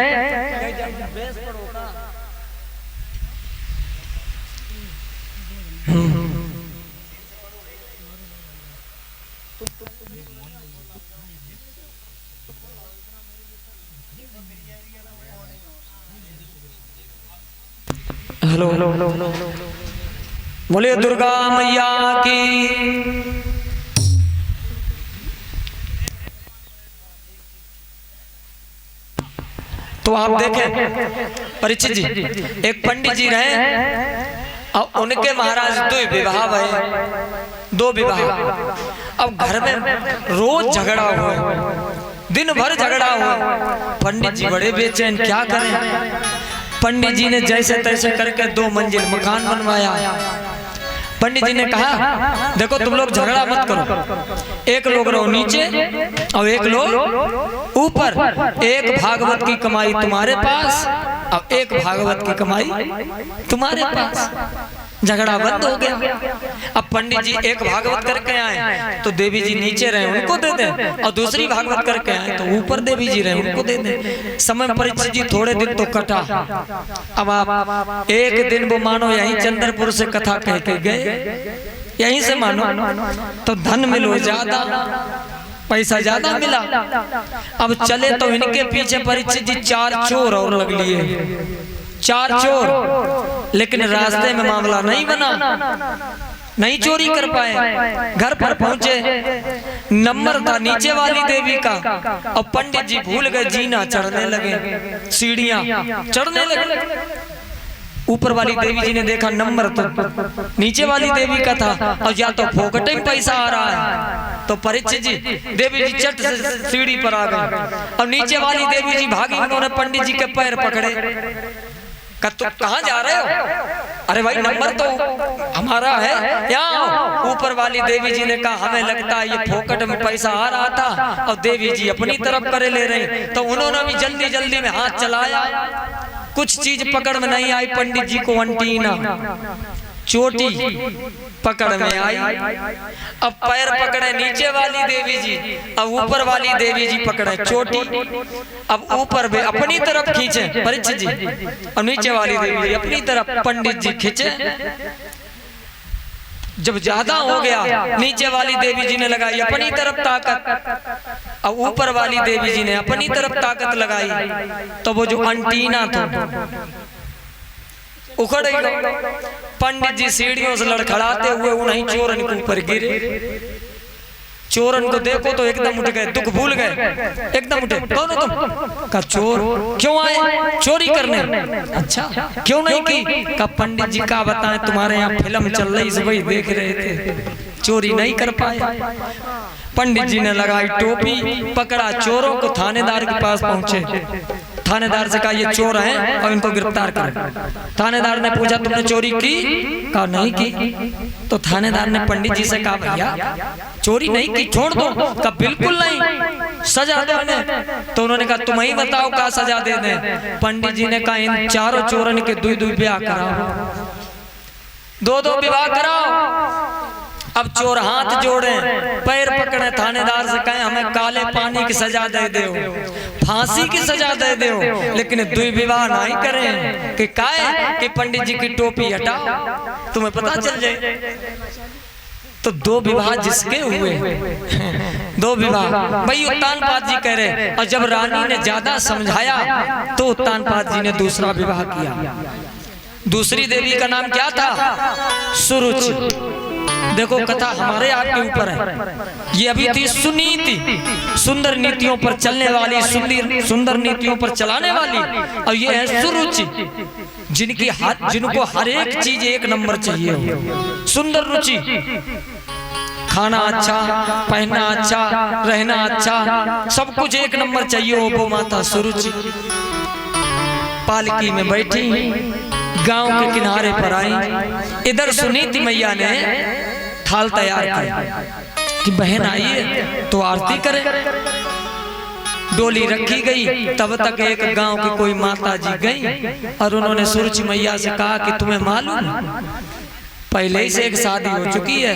हेलो, बोले दुर्गा मैया की। तो आप देखें परीक्षित जी, एक पंडित जी रहे और उनके महाराज दो विवाह भये, दो विवाह। अब घर में रोज झगड़ा हुआ, दिन भर झगड़ा हुआ। पंडित जी बड़े बेचैन, क्या करें? पंडित जी ने जैसे तैसे करके 2 मंजिल मकान बनवाया। पंडित जी ने कहा देखो तुम लोग झगड़ा मत करो, एक लोग रहो नीचे और एक लोग ऊपर, एक भागवत की कमाई तुम्हारे पास और एक भागवत की कमाई तुम्हारे पास। झगड़ा बंद हो गया। अब पंडित जी एक भागवत करके आए तो देवी जी नीचे रहे उनको दे दे, और दूसरी भागवत करके आए तो ऊपर देवी जी रहे उनको दे दे। समय परीक्षित जी थोड़े दिन तो कटा। अब आप एक दिन वो मानो यहीं चंद्रपुर से कथा कह के गए, यहीं से मानो तो धन मिलो ज्यादा, पैसा ज्यादा मिला। अब चले तो इनके पीछे परीक्षित जी 4 चोर और लग लिए, 4 चोर, लेकिन रास्ते में मामला नहीं बना, नहीं चोरी कर पाए। घर पर पहुंचे, नंबर था नीचे वाली देवी का, और पंडित जी भूल गए, जीना चढ़ने लगे, सीढ़ियां चढ़ने लगे। ऊपर वाली देवी जी ने देखा नंबर तो नीचे वाली देवी का था, और या तो फोकटे में पैसा आ रहा है। तो परीक्षित जी, देवी जी चट से सीढ़ी पर आ गए, और नीचे वाली देवी जी भागी, उन्होंने पंडित जी के पैर पकड़े। तुम कहाँ जा रहे हो? अरे भाई नंबर तो हमारा है, यहाँ। ऊपर वाली देवी जी ने कहा हमें लगता है ये फोकट में पैसा आ रहा था और देवी जी अपनी तरफ करे ले रहे। तो उन्होंने भी जल्दी जल्दी में हाथ चलाया, कुछ चीज पकड़ में नहीं आई। पंडित जी को अंटीना, चोटी पकड़ में आई। अब पैर पकड़े नीचे वाली देवी जी, अब ऊपर वाली देवी जी पकड़े चोटी। अब ऊपर भी अपनी तरफ खींचे परीक्षित जी, और नीचे वाली देवी जी अपनी तरफ पंडित जी खींचे। जब ज्यादा हो गया, नीचे वाली देवी जी ने लगाई अपनी तरफ ताकत, और ऊपर वाली देवी जी ने अपनी तरफ ताकत लगाई। तो वो जो अंटीना था उखड़ गई। पंडित जी सीढ़ियों से लड़खड़ाते हुए उन्हीं चोरन के ऊपर गिरे। चोरन को देखो तो एकदम उठ गए, दुख भूल गए, एकदम उठे। कौन हो तुम? का चोर। क्यों आए? चोरी करने। अच्छा क्यों नहीं की? का पंडित जी का बताएं, तुम्हारे यहाँ फिल्म चल रही है, वही देख रहे थे, चोरी नहीं कर पाए। पंडित जी ने लगाई टोपी, पकड़ा चोरों को, थानेदार के पास पहुंचे। थानेदार से कहा ये चोर हैं और इनको गिरफ्तार करें। थानेदार ने पूछा तुमने चोरी की? कहा नहीं की। तो थानेदार ने पंडित जी से कहा भैया चोरी नहीं की, छोड़ दो। कहा बिल्कुल नहीं, सजा दो उन्हें। तो उन्होंने कहा तुम ही बताओ क्या सजा दे दें। पंडित जी ने कहा इन चारों चोरन के 2-2 ब्याह कराओ, 2-2 विवाह कराओ। अब चोर हाथ जोड़े, पैर पकड़े, थानेदार से कहें हमें काले पानी की सजा दे दो, फांसी की सजा दे दो, लेकिन द्वि विवाह नहीं करें कि काहे कि पंडित जी की टोपी हटाओ तुम्हें पता चल जाए। तो दो विवाह जिसके हुए दो विवाह भाई उत्तानपाद जी कह रहे। और जब रानी ने ज्यादा समझाया तो उत्तानपाद जी ने दूसरा विवाह किया। दूसरी देवी का नाम क्या था? सुरुचि। देखो कथा हमारे आपके ऊपर है। ये अभी थी सुनीति, सुंदर नीतियों पर चलने वाली, सुंदर नीतियों पर चलाने वाली। और ये है सुरुचि, जिनको हर एक चीज एक नंबर चाहिए। सुंदर रुचि, खाना अच्छा, पहनना अच्छा, रहना अच्छा, सब कुछ एक नंबर चाहिए। वो माता सुरुचि पालकी में बैठी गांव के किनारे पर आई। इधर सुनीति मैया ने थाल तैयार किया कि बहन आइए तो आरती करें। डोली रखी गई, तब तक एक गांव की कोई माता जी गई और उन्होंने सुरुचि मैया से कहा कि तुम्हें मालूम पहले ही से एक शादी हो चुकी है,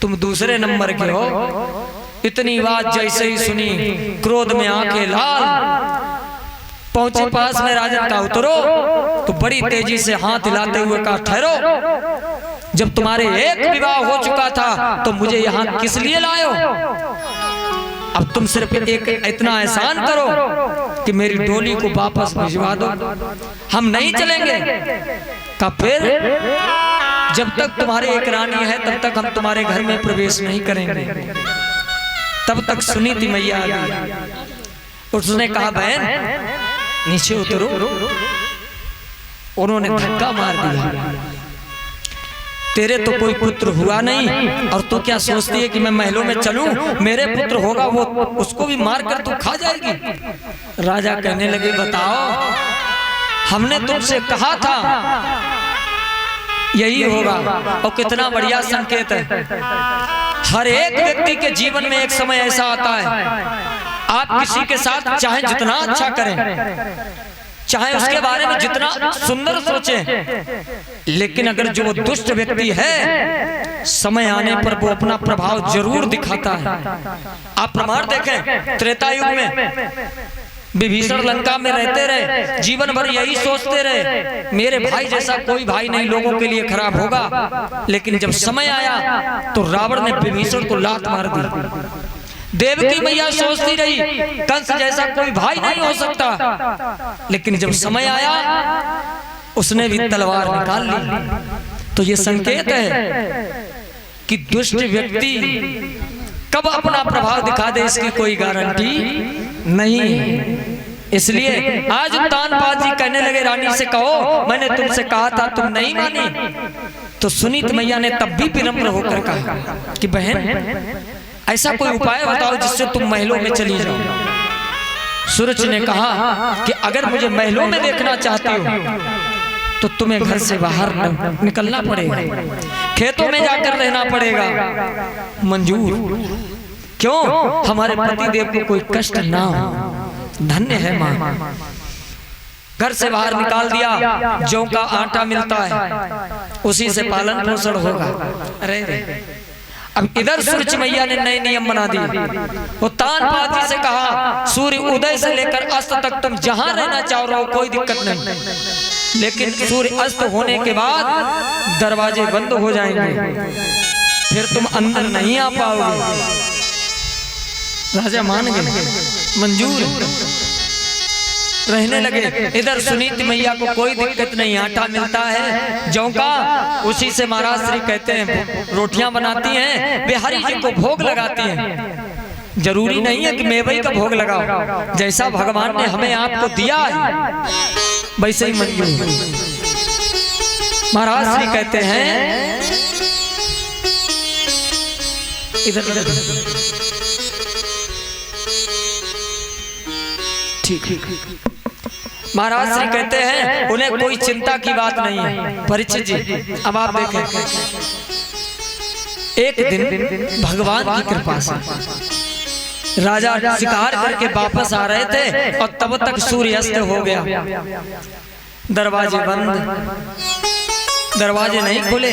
तुम दूसरे नंबर के हो। इतनी बात जैसे ही सुनी क्रोध में आंखें लाल, पहुंचे पास में राजन का उतरो तो बड़ी तेजी से हाथ हिलाते हुए कहा ठहरो, जब तुम्हारे एक विवाह हो चुका था तो मुझे यहाँ किस लिए लाए हो? अब तुम सिर्फ एक इतना एहसान करो कि मेरी डोली को वापस भिजवा दो, हम नहीं चलेंगे। का फिर जब तक तुम्हारी एक रानी है तब तक हम तुम्हारे घर में प्रवेश नहीं करेंगे। तब तक सुनीति मैया आ गई। उसने कहा बहन नीचे उतरो। उन्होंने धक्का मार दिया। तेरे तो कोई पुत्र हुआ नहीं और तू क्या सोचती है कि मैं महलों में चलूं, मेरे पुत्र होगा वो उसको भी मार कर तू खा जाएगी। राजा कहने लगे बताओ, हमने तुमसे कहा था यही होगा। और कितना बढ़िया संकेत है। हर एक व्यक्ति के जीवन में एक समय ऐसा आता है, आप किसी के साथ चाहे जितना अच्छा करें, चाहे उसके बारे में जितना सुंदर सोचें, लेकिन अगर जो दुष्ट व्यक्ति है समय आने पर वो अपना प्रभाव जरूर दिखाता है। आप प्रमाण देखें, त्रेता युग में विभीषण लंका में रहते रहे, जीवन भर यही सोचते रहे मेरे भाई जैसा कोई भाई नहीं लोगों के लिए खराब होगा। लेकिन जब समय आया तो रावण ने विभीषण को लात मार दी। देवकी मैया सोचती रही कंस जैसा कोई भाई नहीं हो सकता, लेकिन जब समय आया उसने भी तलवार निकाल ली। तो ये संकेत है कि दुष्ट व्यक्ति कब अपना प्रभाव दिखा दे इसकी कोई गारंटी नहीं है। इसलिए आज उत्तानपाद जी कहने लगे रानी से कहो मैंने तुमसे कहा था तुम नहीं मानी। तो सुनीति मैया ने तब भी विनम्र होकर कहा कि बहन ऐसा कोई उपाय बताओ जिससे तुम महलों में चली जाओ। सुरुचि ने कहा कि अगर मुझे महलों में देखना चाहती हो तो तुम्हें घर से बाहर निकलना पड़ेगा, खेतों में जाकर रहना पड़ेगा। मंजूर? क्यों? हमारे पति देव को कोई कष्ट ना हो। धन्य है माँ। घर से बाहर निकाल दिया, जौ का आटा मिलता है उसी से पालन पोषण होगा। अरे अब इधर सुरुचि मैया ने नए नियम बना दिए। उत्तानपाद जी से कहा सूर्य उदय से लेकर अस्त तक तुम जहां रहना चाह रहे हो कोई दिक्कत नहीं, लेकिन सूर्य अस्त होने के बाद दरवाजे बंद हो जाएंगे, फिर तुम अंदर नहीं आ पाओगे। राजा मान गए, मंजूर रहने लगे। इधर सुनीति मैया को कोई दिक्कत नहीं, आटा मिलता है जौ का, उसी से महाराज श्री कहते हैं रोटियां बनाती हैं, बिहारी जी को भोग लगाती हैं। जरूरी नहीं है कि मेवई का भोग लगाओ, जैसा भगवान ने हमें आपको दिया है वैसे ही मंजूर। महाराज श्री कहते हैं इधर ठीक। महाराज श्री कहते हैं उन्हें कोई चिंता की बात नहीं है। परीक्षित जी अब आप देखें, एक दिन भगवान की कृपा से राजा शिकार करके वापस आ रहे थे और तब तक सूर्यास्त हो गया, दरवाजे बंद, दरवाजे नहीं खुले,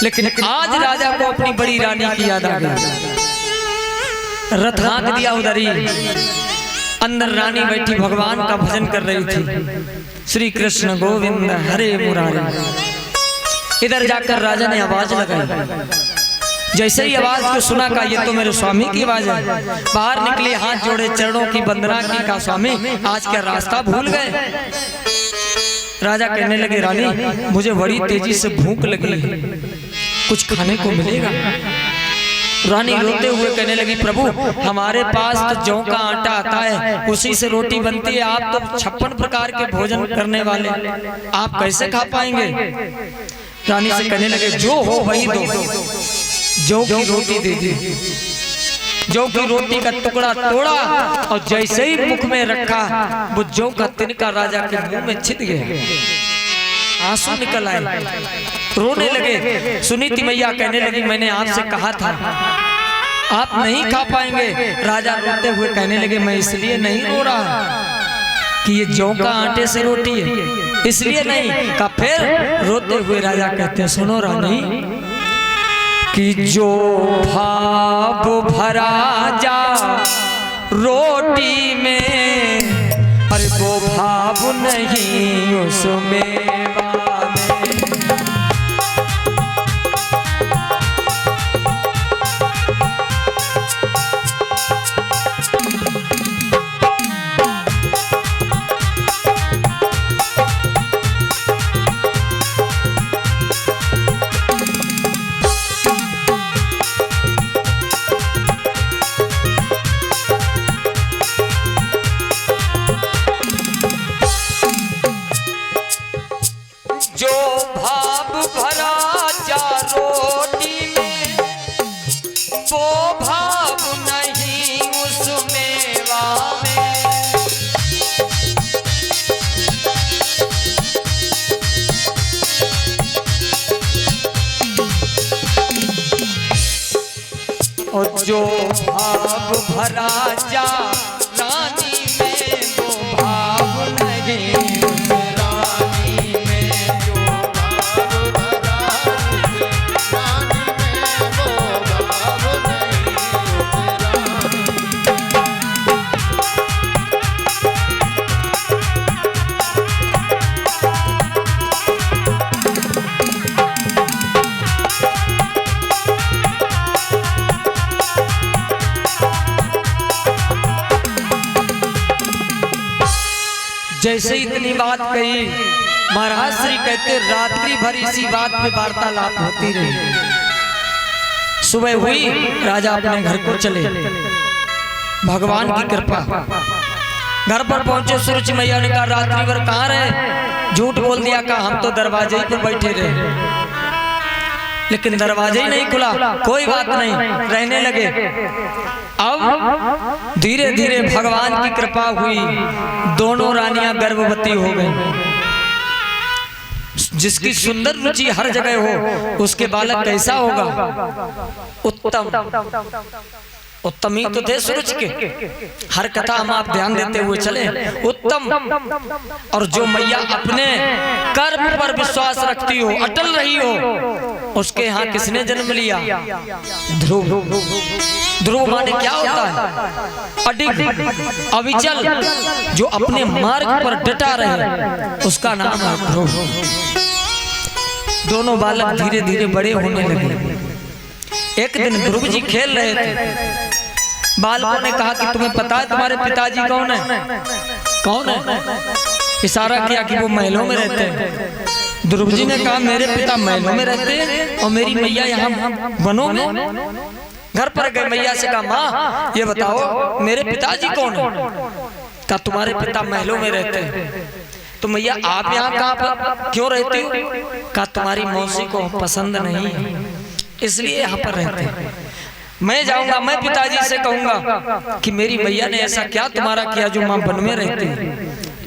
लेकिन आज राजा को अपनी बड़ी रानी की याद आ गई। रथ हाँक दिया उधर ही, अंदर रानी बैठी भगवान का भजन कर रही थी, श्री कृष्ण गोविंद हरे मुरारी। इधर जाकर राजा ने आवाज लगाई। जैसे ही आवाज को सुना, का ये तो मेरे स्वामी की आवाज है। बाहर निकले, हाथ जोड़े, चरणों की वंदना की, का स्वामी आज क्या रास्ता भूल गए। राजा कहने लगे, रानी मुझे बड़ी तेजी से भूख लगी, कुछ खाने को मिलेगा। रानी रोते हुए कहने लगी, प्रभु हमारे पास तो जौ का आटा आता है, उसी से रोटी बनती है। आप तो 56 प्रकार के भोजन करने वाले, आप कैसे खा पाएंगे। रानी से कहने लगे, जो हो वही दो। जौ की रोटी दे दी। जौ की रोटी का टुकड़ा तोड़ा और जैसे ही मुख में रखा, वो जौ का तिनका राजा के मुंह में छिद गया। आंसू निकल आए, रोने लगे। सुनीति मैया कहने लगी, मैंने आपसे कहा था आप नहीं खा पाएंगे। राजा रोते हुए कहने लगे, मैं इसलिए नहीं रो रहा कि ये जौ का आटे से रोटी है, इसलिए नहीं का। फिर रोते हुए राजा कहते हैं, सुनो रानी, कि जो भाव भरा जा रोटी में, अरे वो भाव नहीं उसमें। जो भाव भरा जा रोटी में, वो भाव नहीं उस मेवा में। और जो भाव भरा जा रानी में, वो भाव नहीं उस रानी में। जैसे इतनी बात कही, महाराज श्री कहते रात्रि भर इसी बात पे वार्तालाप होती रही। सुबह हुई, राजा अपने घर को चले। भगवान की कृपा, घर पर पहुंचे। सूरज मैया ने कहा, रात्रि भर कहाँ रहे। झूठ बोल दिया, कहा हम तो दरवाजे ही पर बैठे रहे, लेकिन दरवाजे ही नहीं खुला। कोई बात नहीं, रहने लगे। अब धीरे धीरे भगवान की कृपा हुई, दोनों रानियां गर्भवती हो गई। जिसकी सुंदर रुचि हर जगह हो, उसके बालक कैसा होगा, उत्तम। उत्तम ही तो थे सूरज के। हर कथा हम आप ध्यान देते हुए चले, उत्तम। और जो मैया अपने कर्म पर विश्वास रखती हो, अटल रही हो, उसके यहाँ किसने जन्म लिया, ध्रुव। ध्रुव माने क्या होता है, अडिग, अविचल, जो अपने मार्ग पर डटा रहे, उसका नाम है ध्रुव। दोनों बालक धीरे धीरे बड़े होने लगे। एक दिन ध्रुव जी खेल रहे थे। बालकों ने कहा कि तुम्हें पता है तुम्हारे पिताजी कौन है। कौन है, इशारा किया कि वो महलों में रहते हैं। ध्रुव जी ने कहा, मेरे पिता महलों में रहते हैं और मेरी मैया यहाँ वनों में। घर पर गए, मैया से कहा, माँ ये बताओ मेरे पिताजी कौन है। कहा, तुम्हारे पिता महलों में रहते हैं। तो मैया आप यहाँ कहाँ पर क्यों रहती हो। कहा, तुम्हारी मौसी को पसंद नहीं है, इसलिए यहाँ पर रहते हैं। मैं जाऊंगा, मैं पिताजी से कहूंगा कि मेरी मैया ने ऐसा क्या तुम्हारा किया जो मां वन में रहती है।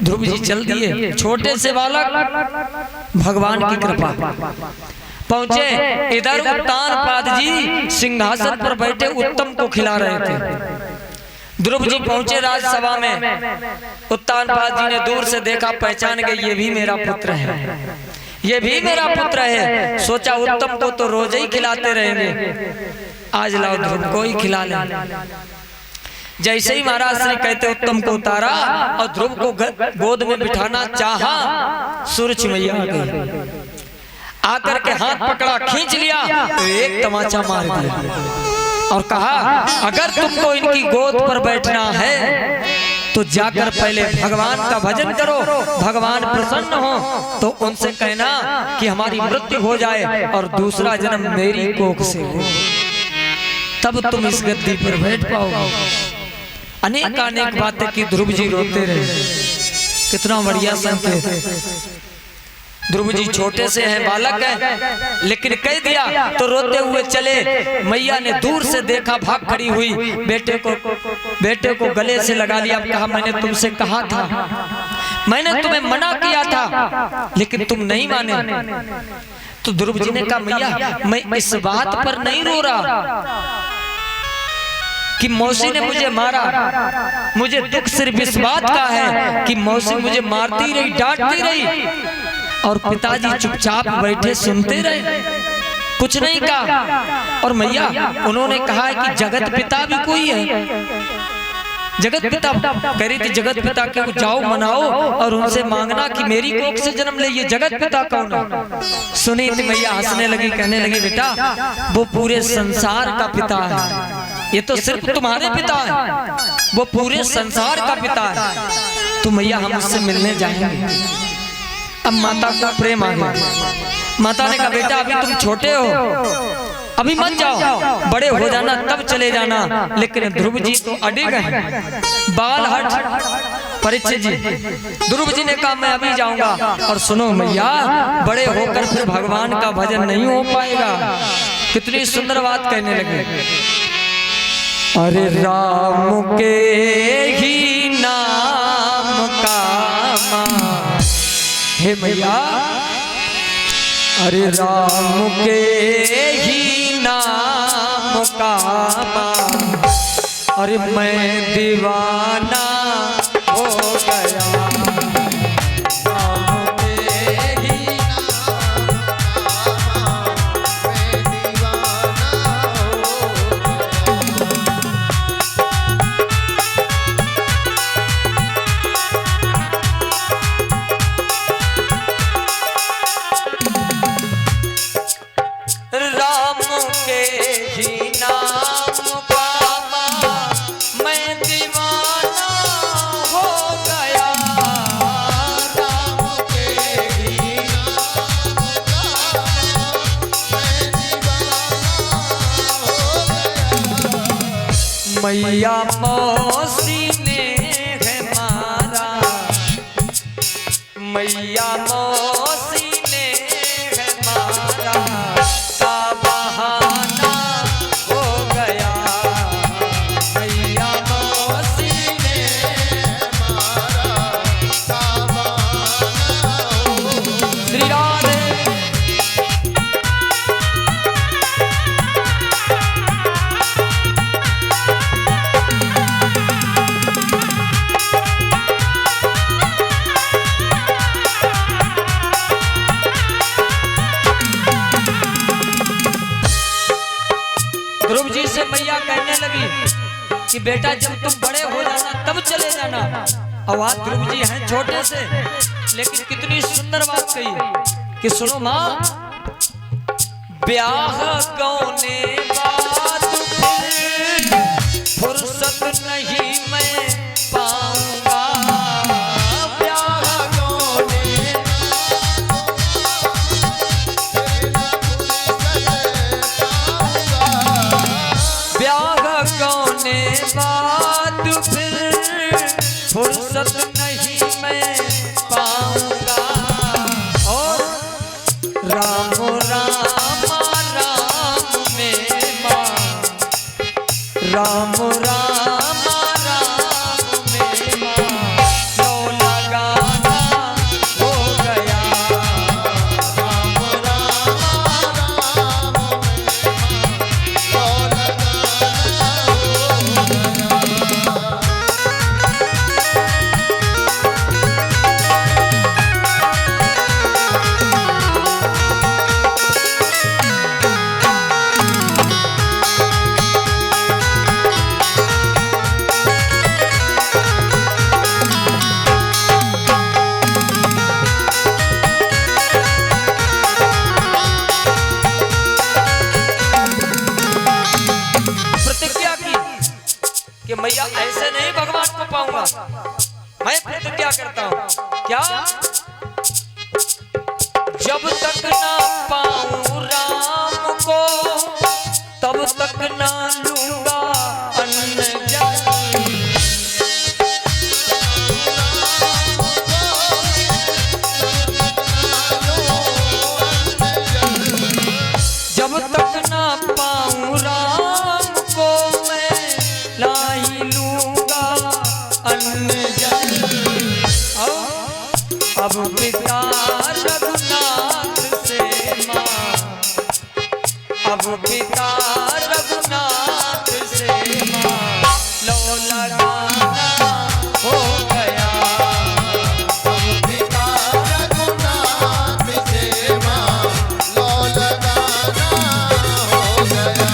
ध्रुव जी चल दिए। छोटे से बालक भगवान की कृपा पहुंचे। इधर उत्तानपाद जी सिंहासन पर बैठे उत्तम को खिला रहे थे। ध्रुव जी पहुंचे राजसभा में। उत्तानपाद जी ने दूर से देखा, पहचान गए, ये भी मेरा पुत्र है। ये भी मेरा पुत्र है। सोचा उत्तम को तो रोज ही खिलाते रहेंगे, आज लाओ ध्रुव को ही खिला ले। जैसे ही महाराज श्री कहते उत्तम को उतारा और ध्रुव को गोद में बिठाना चाहा, सूरज मैया आ गई, आकर के हाथ पकड़ा, खींच लिया तो एक तमाचा मार दिया और कहा अगर तुमको इनकी गोद पर बैठना है तो जाकर पहले भगवान का भजन करो, भगवान प्रसन्न हो तो उनसे कहना कि हमारी मृत्यु हो जाए और दूसरा जन्म मेरी कोख से हो, तब तुम इस गद्दी पर बैठ पाओगे। अनेक अनेक बातें की ध्रुव जी रोते रहे। कितना बढ़िया संकेत। ध्रुव जी छोटे से हैं, बालक हैं, लेकिन कह दिया तो रोते हुए चले। मैया ने दूर से देखा, भाग खड़ी हुई, बेटे को गले से लगा लिया। कहा मैंने तुमसे कहा था, मैंने तुम्हें मना किया था लेकिन तुम नहीं माने। तो ध्रुव जी ने कहा मैया मैं इस बात पर नहीं रो रहा कि मौसी ने मुझे मारा, मुझे दुख सिर्फ इस बात का है कि मौसी मुझे मारती रही, डांटती रही और पिताजी चुपचाप बैठे सुनते रहे, कुछ नहीं कहा। और मैया उन्होंने कहा है कि जगत पिता भी कोई है, जगत पिता कह रही थी जगत पिता के जाओ मनाओ और उनसे मांगना कि मेरी कोख से जन्म ले, ये जगत पिता कौन है। सुनी थी मैया हंसने लगी, कहने लगी बेटा वो पूरे संसार का पिता है, ये तो सिर्फ तुम्हारे पिता है, वो पूरे संसार का पिता है। तो मैया हम उससे मिलने जाएंगे। अब माता को प्रेम आ गया। माता ने कहा बेटा अभी तुम छोटे हो, अभी मत जाओ, बड़े हो जाना तब चले जाना। लेकिन ध्रुव जी तो अड़े गए, बाल हट। परीक्षित जी, ध्रुव जी ने कहा मैं अभी जाऊंगा। और सुनो मैया बड़े होकर फिर भगवान का भजन नहीं हो पाएगा। कितनी सुंदर बात कहने लगे। अरे राम के ही नाम का हे मैया, अरे राम के ही नाम का अरे मैं दीवाना हो गया। राम के ही मैया मौसी ने है मारा, मैया मौसी ने है मारा, का बहाना हो गया। मैया मौसी ने मारा, का बहाना हो। श्री राधे। ध्रुव जी से मैया कहने लगी कि बेटा जब तुम बड़े हो जाना तब चले जाना। और आज ध्रुव जी हैं छोटे से, लेकिन कितनी सुंदर बात कही कि सुनो माँ, ब्याह कौने बात फिर फुर्सत नहीं मैं पाऊंगा। ब्याह कौने बात फिर फुर्सत नहीं मैं पाऊंगा। और राम राम राम में क्या करता हूं, क्या जब तक ना पाऊं राम को तब तक ना लूंगा अन्न जल। जब तक ना पाऊं राम को मैं ना ही लूंगा अन्न जल। अब पिता रघुनाथ से मां, अब पिता रघुनाथ से मां लो लगाना हो गया। अब पिता रघुनाथ से मां लो लगाना हो गया।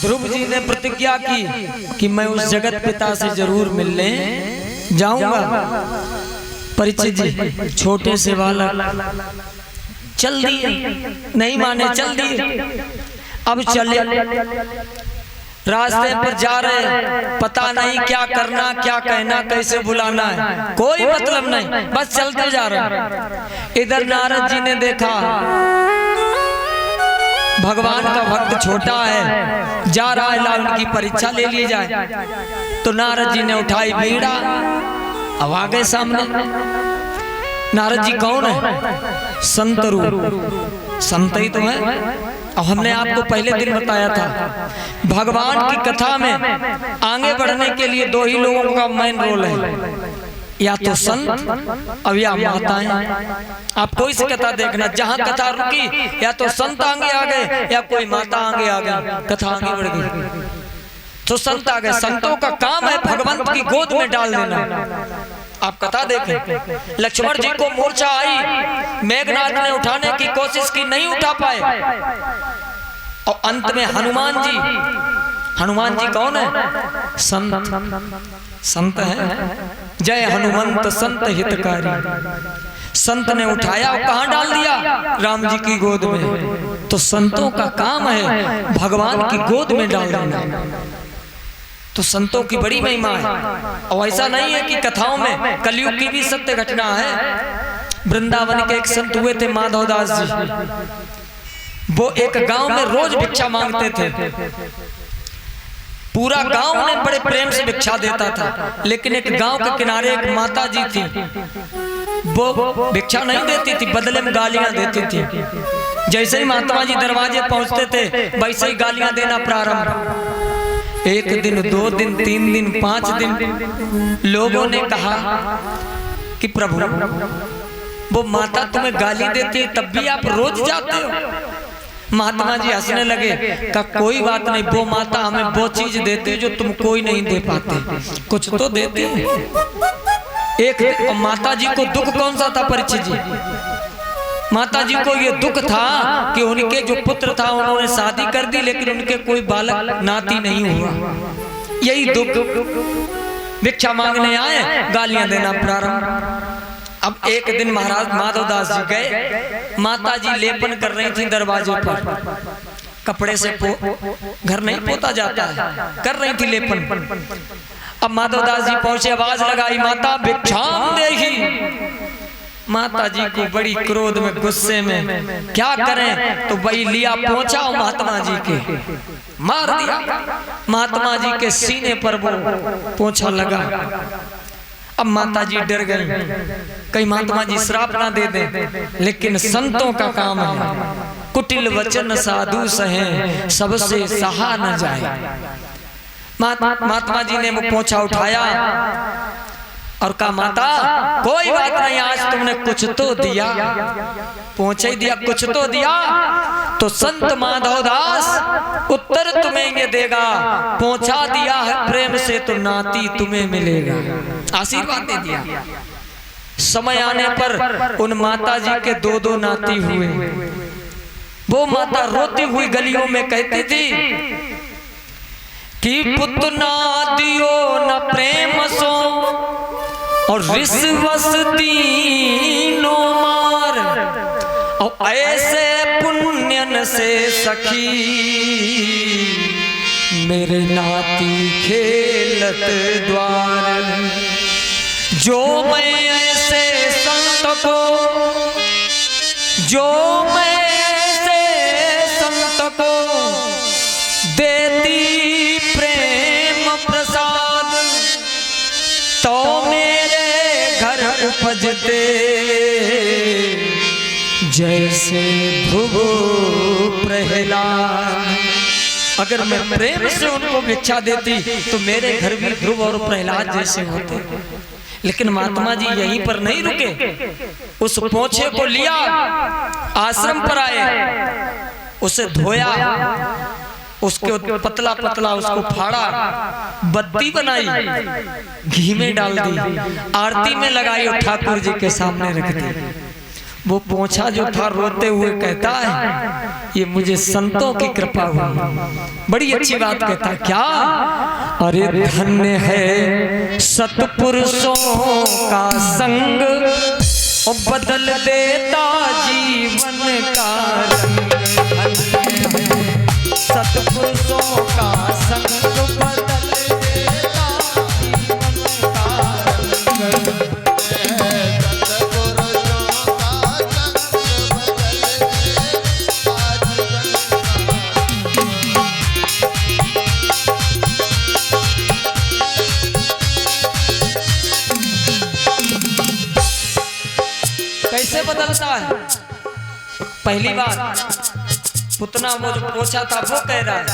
ध्रुव जी ने प्रतिज्ञा की कि मैं उस जगत पिता से जरूर मिलने जाऊंगा। परीक्षित जी छोटे से बालक चल दिए, नहीं माने चल दिए। अब चले रास्ते पर जा रहे, पता नहीं क्या करना, क्या कहना, कैसे बुलाना है, कोई मतलब नहीं, बस चलते जा रहे। इधर नारद जी ने देखा भगवान का भक्त छोटा है, जा रहा है, ला उनकी परीक्षा ले ली जाए। तो नारद जी ने उठाई बीड़ा, अब आ गए सामने। नारद जी कौन है? संत रूप, संत ही तो है। अब हमने आपको पहले दिन बताया था, भगवान की कथा में आगे बढ़ने के लिए दो ही लोगों का मेन रोल है, या तो संत अब या माताएं। आप कोई सी कथा देखना, जहां कथा रुकी या तो संत आगे आ गए या कोई माता आगे आ गई, कथा आगे बढ़ गई। तो संत आ गए। संतों का काम है भगवंत की गोद में डाल देना। आप कथा देखें, लक्ष्मण जी को मूर्छा आई, मेघनाथ ने उठाने की कोशिश की, नहीं उठा पाए। और अंत में हनुमान जी, हनुमान जी कौन है? संत, संत है। जय हनुमंत संत हितकारी। संत ने उठाया और कहां डाल दिया? राम जी की गोद में। तो संतों का काम है भगवान की गोद में डाल देना। तो संतों की बड़ी महिमा है। और ऐसा नहीं है कि कथाओं में, कलयुग की भी सत्य घटना है। वृंदावन के एक संत हुए थे माधवदास जी। वो एक गांव में रोज भिक्षा मांगते थे। पूरा गांव उन्हें बड़े प्रेम से भिक्षा देता था, लेकिन एक गांव के किनारे एक माता जी थी, वो भिक्षा नहीं देती थी, बदले में गालियां देती थी। जैसे ही महात्मा जी दरवाजे पहुंचते थे, वैसे ही गालियां देना प्रारंभ। एक दिन, 2 दिन, 3 दिन, 5 दिन लोगों ने कहा कि प्रभु, वो माता तुम्हें गाली देती है, तब भी आप रोज जाते हो? महात्मा जी हंसने लगे, कहा कोई बात नहीं, वो माता हमें वो चीज देती है जो तुम कोई नहीं दे पाते, कुछ तो देती है। एक माता जी को दुख कौन सा था परीक्षित जी? माता जी को ये दुख था कि उनके जो पुत्र था उन्होंने शादी कर दी, लेकिन उनके कोई बालक नाती नहीं हुआ। यही दुख, भिक्षा मांगने आए, गालियां देना प्रारंभ। अब एक दिन महाराज माधवदास जी गए, माता जी लेपन कर रही थी दरवाजे पर, कपड़े से घर नहीं पोता जाता है, कर रही थी लेपन। अब माधवदास जी पहुंचे, आवाज लगाई, माता भिक्षाम देहि। माता जी को बड़ी क्रोध में, गुस्से में, क्या करें, तो वही लिया पहुंचा महात्मा जी के, मार दिया। महात्मा जी के सीने पर वो पोंछा लगा। अब माता जी डर गई, कहीं महात्मा जी श्राप ना दे दें, लेकिन संतों का काम है, कुटिल वचन साधु सहे, सबसे सहा न जाए। महात्मा जी ने वो पोंछा उठाया, और कहा माता कोई बात नहीं, आज तुमने कुछ तो दिया, पहुंचा ही दिया, कुछ तो दिया, तो संत माधव दास उत्तर तुम्हें ये देगा, पहुंचा दिया है प्रेम से तो नाती तुम्हें मिलेगा। आशीर्वाद दे दिया। समय आने पर उन माता जी के दो दो नाती हुए। वो माता रोती हुई गलियों में कहती थी कि पुत्र ना दियो न प्रेम सो और रिश्वस तीनों मार, और ऐसे पुण्यन से सखी मेरे नाती खेलत द्वार। जो मैं ऐसे संत को, जो मैं ऐसे संत को देती प्रेम प्रसाद, तो मेरे घर उपजते जैसे ध्रुव प्रहलाद। अगर मैं प्रेम से उनको भिक्षा देती तो मेरे घर भी ध्रुव और प्रहलाद जैसे होते। लेकिन महात्मा जी यहीं पर नहीं रुके, उस पोछे को लिया, आश्रम पर आए, उसे धोया, उसके पतला पतला उसको फाड़ा, बत्ती बनाई, घी में डाल दी, आरती में लगाई और ठाकुर जी के सामने रख दी। वो पोछा जो था रोते हुए कहता है ये मुझे संतों की कृपा हुई। बड़ी अच्छी बात कहता है, क्या? अरे धन्य है सतपुरुषों का संग, और बदल देता जीवन का रंग। सतपुरुषों का संग बदल देता जीवन का रंग। कैसे बदलता है? पहली बात, पुतना वो जो पोछा था वो कह रहा है,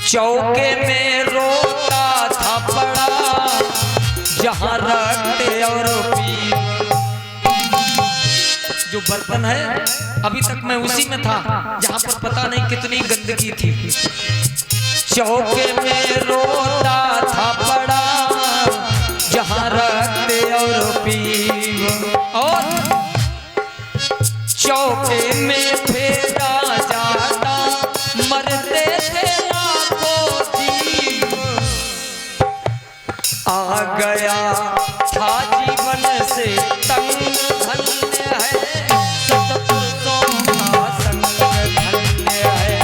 चौके में रोता था पड़ा जहां रखते और पी। जो बर्तन है अभी तक मैं उसी में था जहां पर पता नहीं कितनी गंदगी थी। चौके में रोता था पड़ा जहां रखते और पीव, और चौके में फेरा जाता मरते थे लाखों जीव। आ गया था जीवन से तंग, धन्य है सतपुरुषों का संग, धन्य है।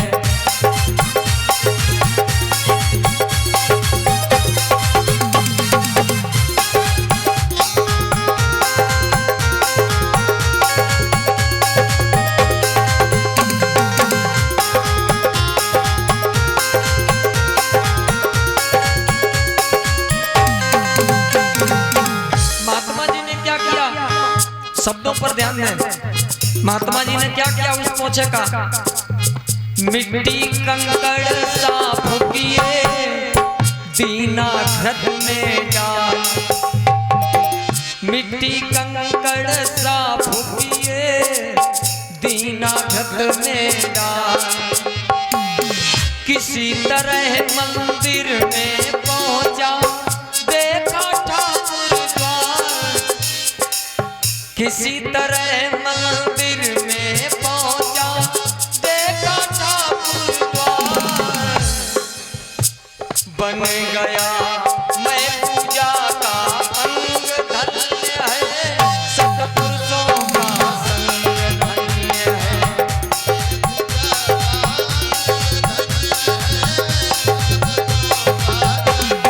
शब्दों पर ध्यान दें। महात्मा जी ने क्या किया उस पोछे का? मिट्टी कंकड़ साफ किए, दीना घट में डाल। मिट्टी कंकड़ साफ किए, दीना घट में डाल। किसी तरह मंदिर में पहुंचा, देखा ठाकुर द्वार। किसी तरह मंदिर में पहुंचा, देखा ठाकुर द्वार। बन गया मैं पूजा का अंग, धन्य है सतपुरुषों का संग, धन्य है।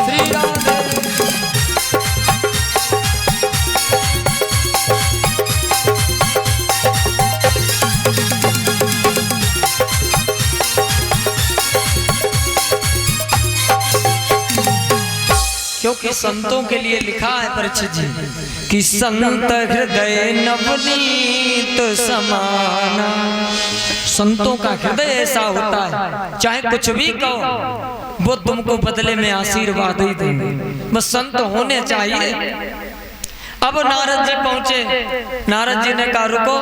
श्री राधे। क्योंकि संतों के लिए लिखा है परीक्षित जी कि संत हृदय नवनीत समाना, संतों का हृदय ऐसा होता है, चाहे कुछ भी कहो वो तुमको बदले में आशीर्वाद ही देंगे। बस संत होने चाहिए। अब नारद जी पहुंचे। नारद जी ने कहा रुको,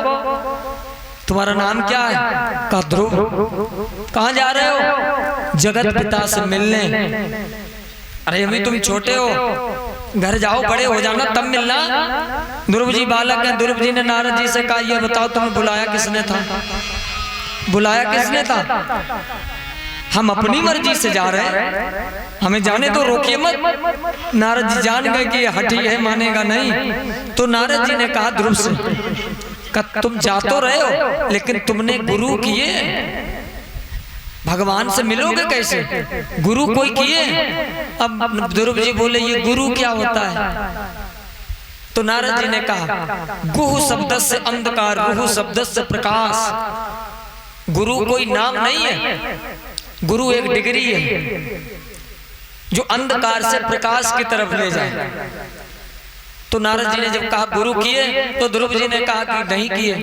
तुम्हारा नाम क्या है? कहा ध्रुव। कहाँ जा रहे हो? जगत पिता से मिलने। अरे अभी तुम छोटे हो, घर जाओ, बड़े हो जाना तब मिलना। ध्रुव जी बालक है। ध्रुव जी ने नारद जी से कहा ये बताओ तुम्हें बुलाया किसने था? बुलाया किसने था? हम अपनी मर्जी से जा रहे हैं, हमें जाने तो रोकिए मत। नारद जी जान गए कि हठी है, मानेगा नहीं। तो नारद जी ने कहा ध्रुव से, तुम जा तो रहे हो लेकिन तुमने गुरु किए, भगवान से मिलोगे कैसे? गुरु कोई किए? अब ध्रुव जी बोले ये गुरु क्या होता है? तो नारद जी ने कहा गुहु शब्द से अंधकार, गुहु शब्द से प्रकाश। गुरु कोई नाम नहीं है, गुरु एक डिग्री है जो अंधकार से प्रकाश की तरफ ले जाए। तो नारद जी ने जब कहा गुरु किए तो ध्रुव जी ने कहा कि नहीं किए।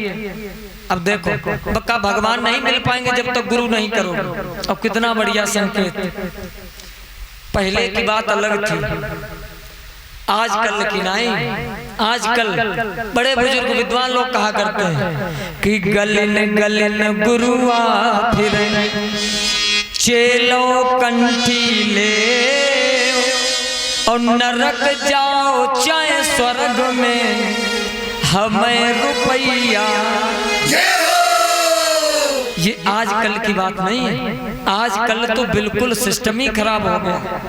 अब देखो बक्का भगवान नहीं मिल पाएंगे जब तक गुरु नहीं करोगे। अब कितना बढ़िया संकेत। पहले की बात अलग थी, आजकल की नहीं। आजकल बड़े बुजुर्ग विद्वान लोग कहा करते हैं कि गलिन गलिन गुरुआ फिर चेलो कंठी ले और नरक जाओ चाहे स्वर्ग में हमें रुपया। ये आजकल की बात नहीं है, आजकल तो बिल्कुल सिस्टम ही खराब हो गया।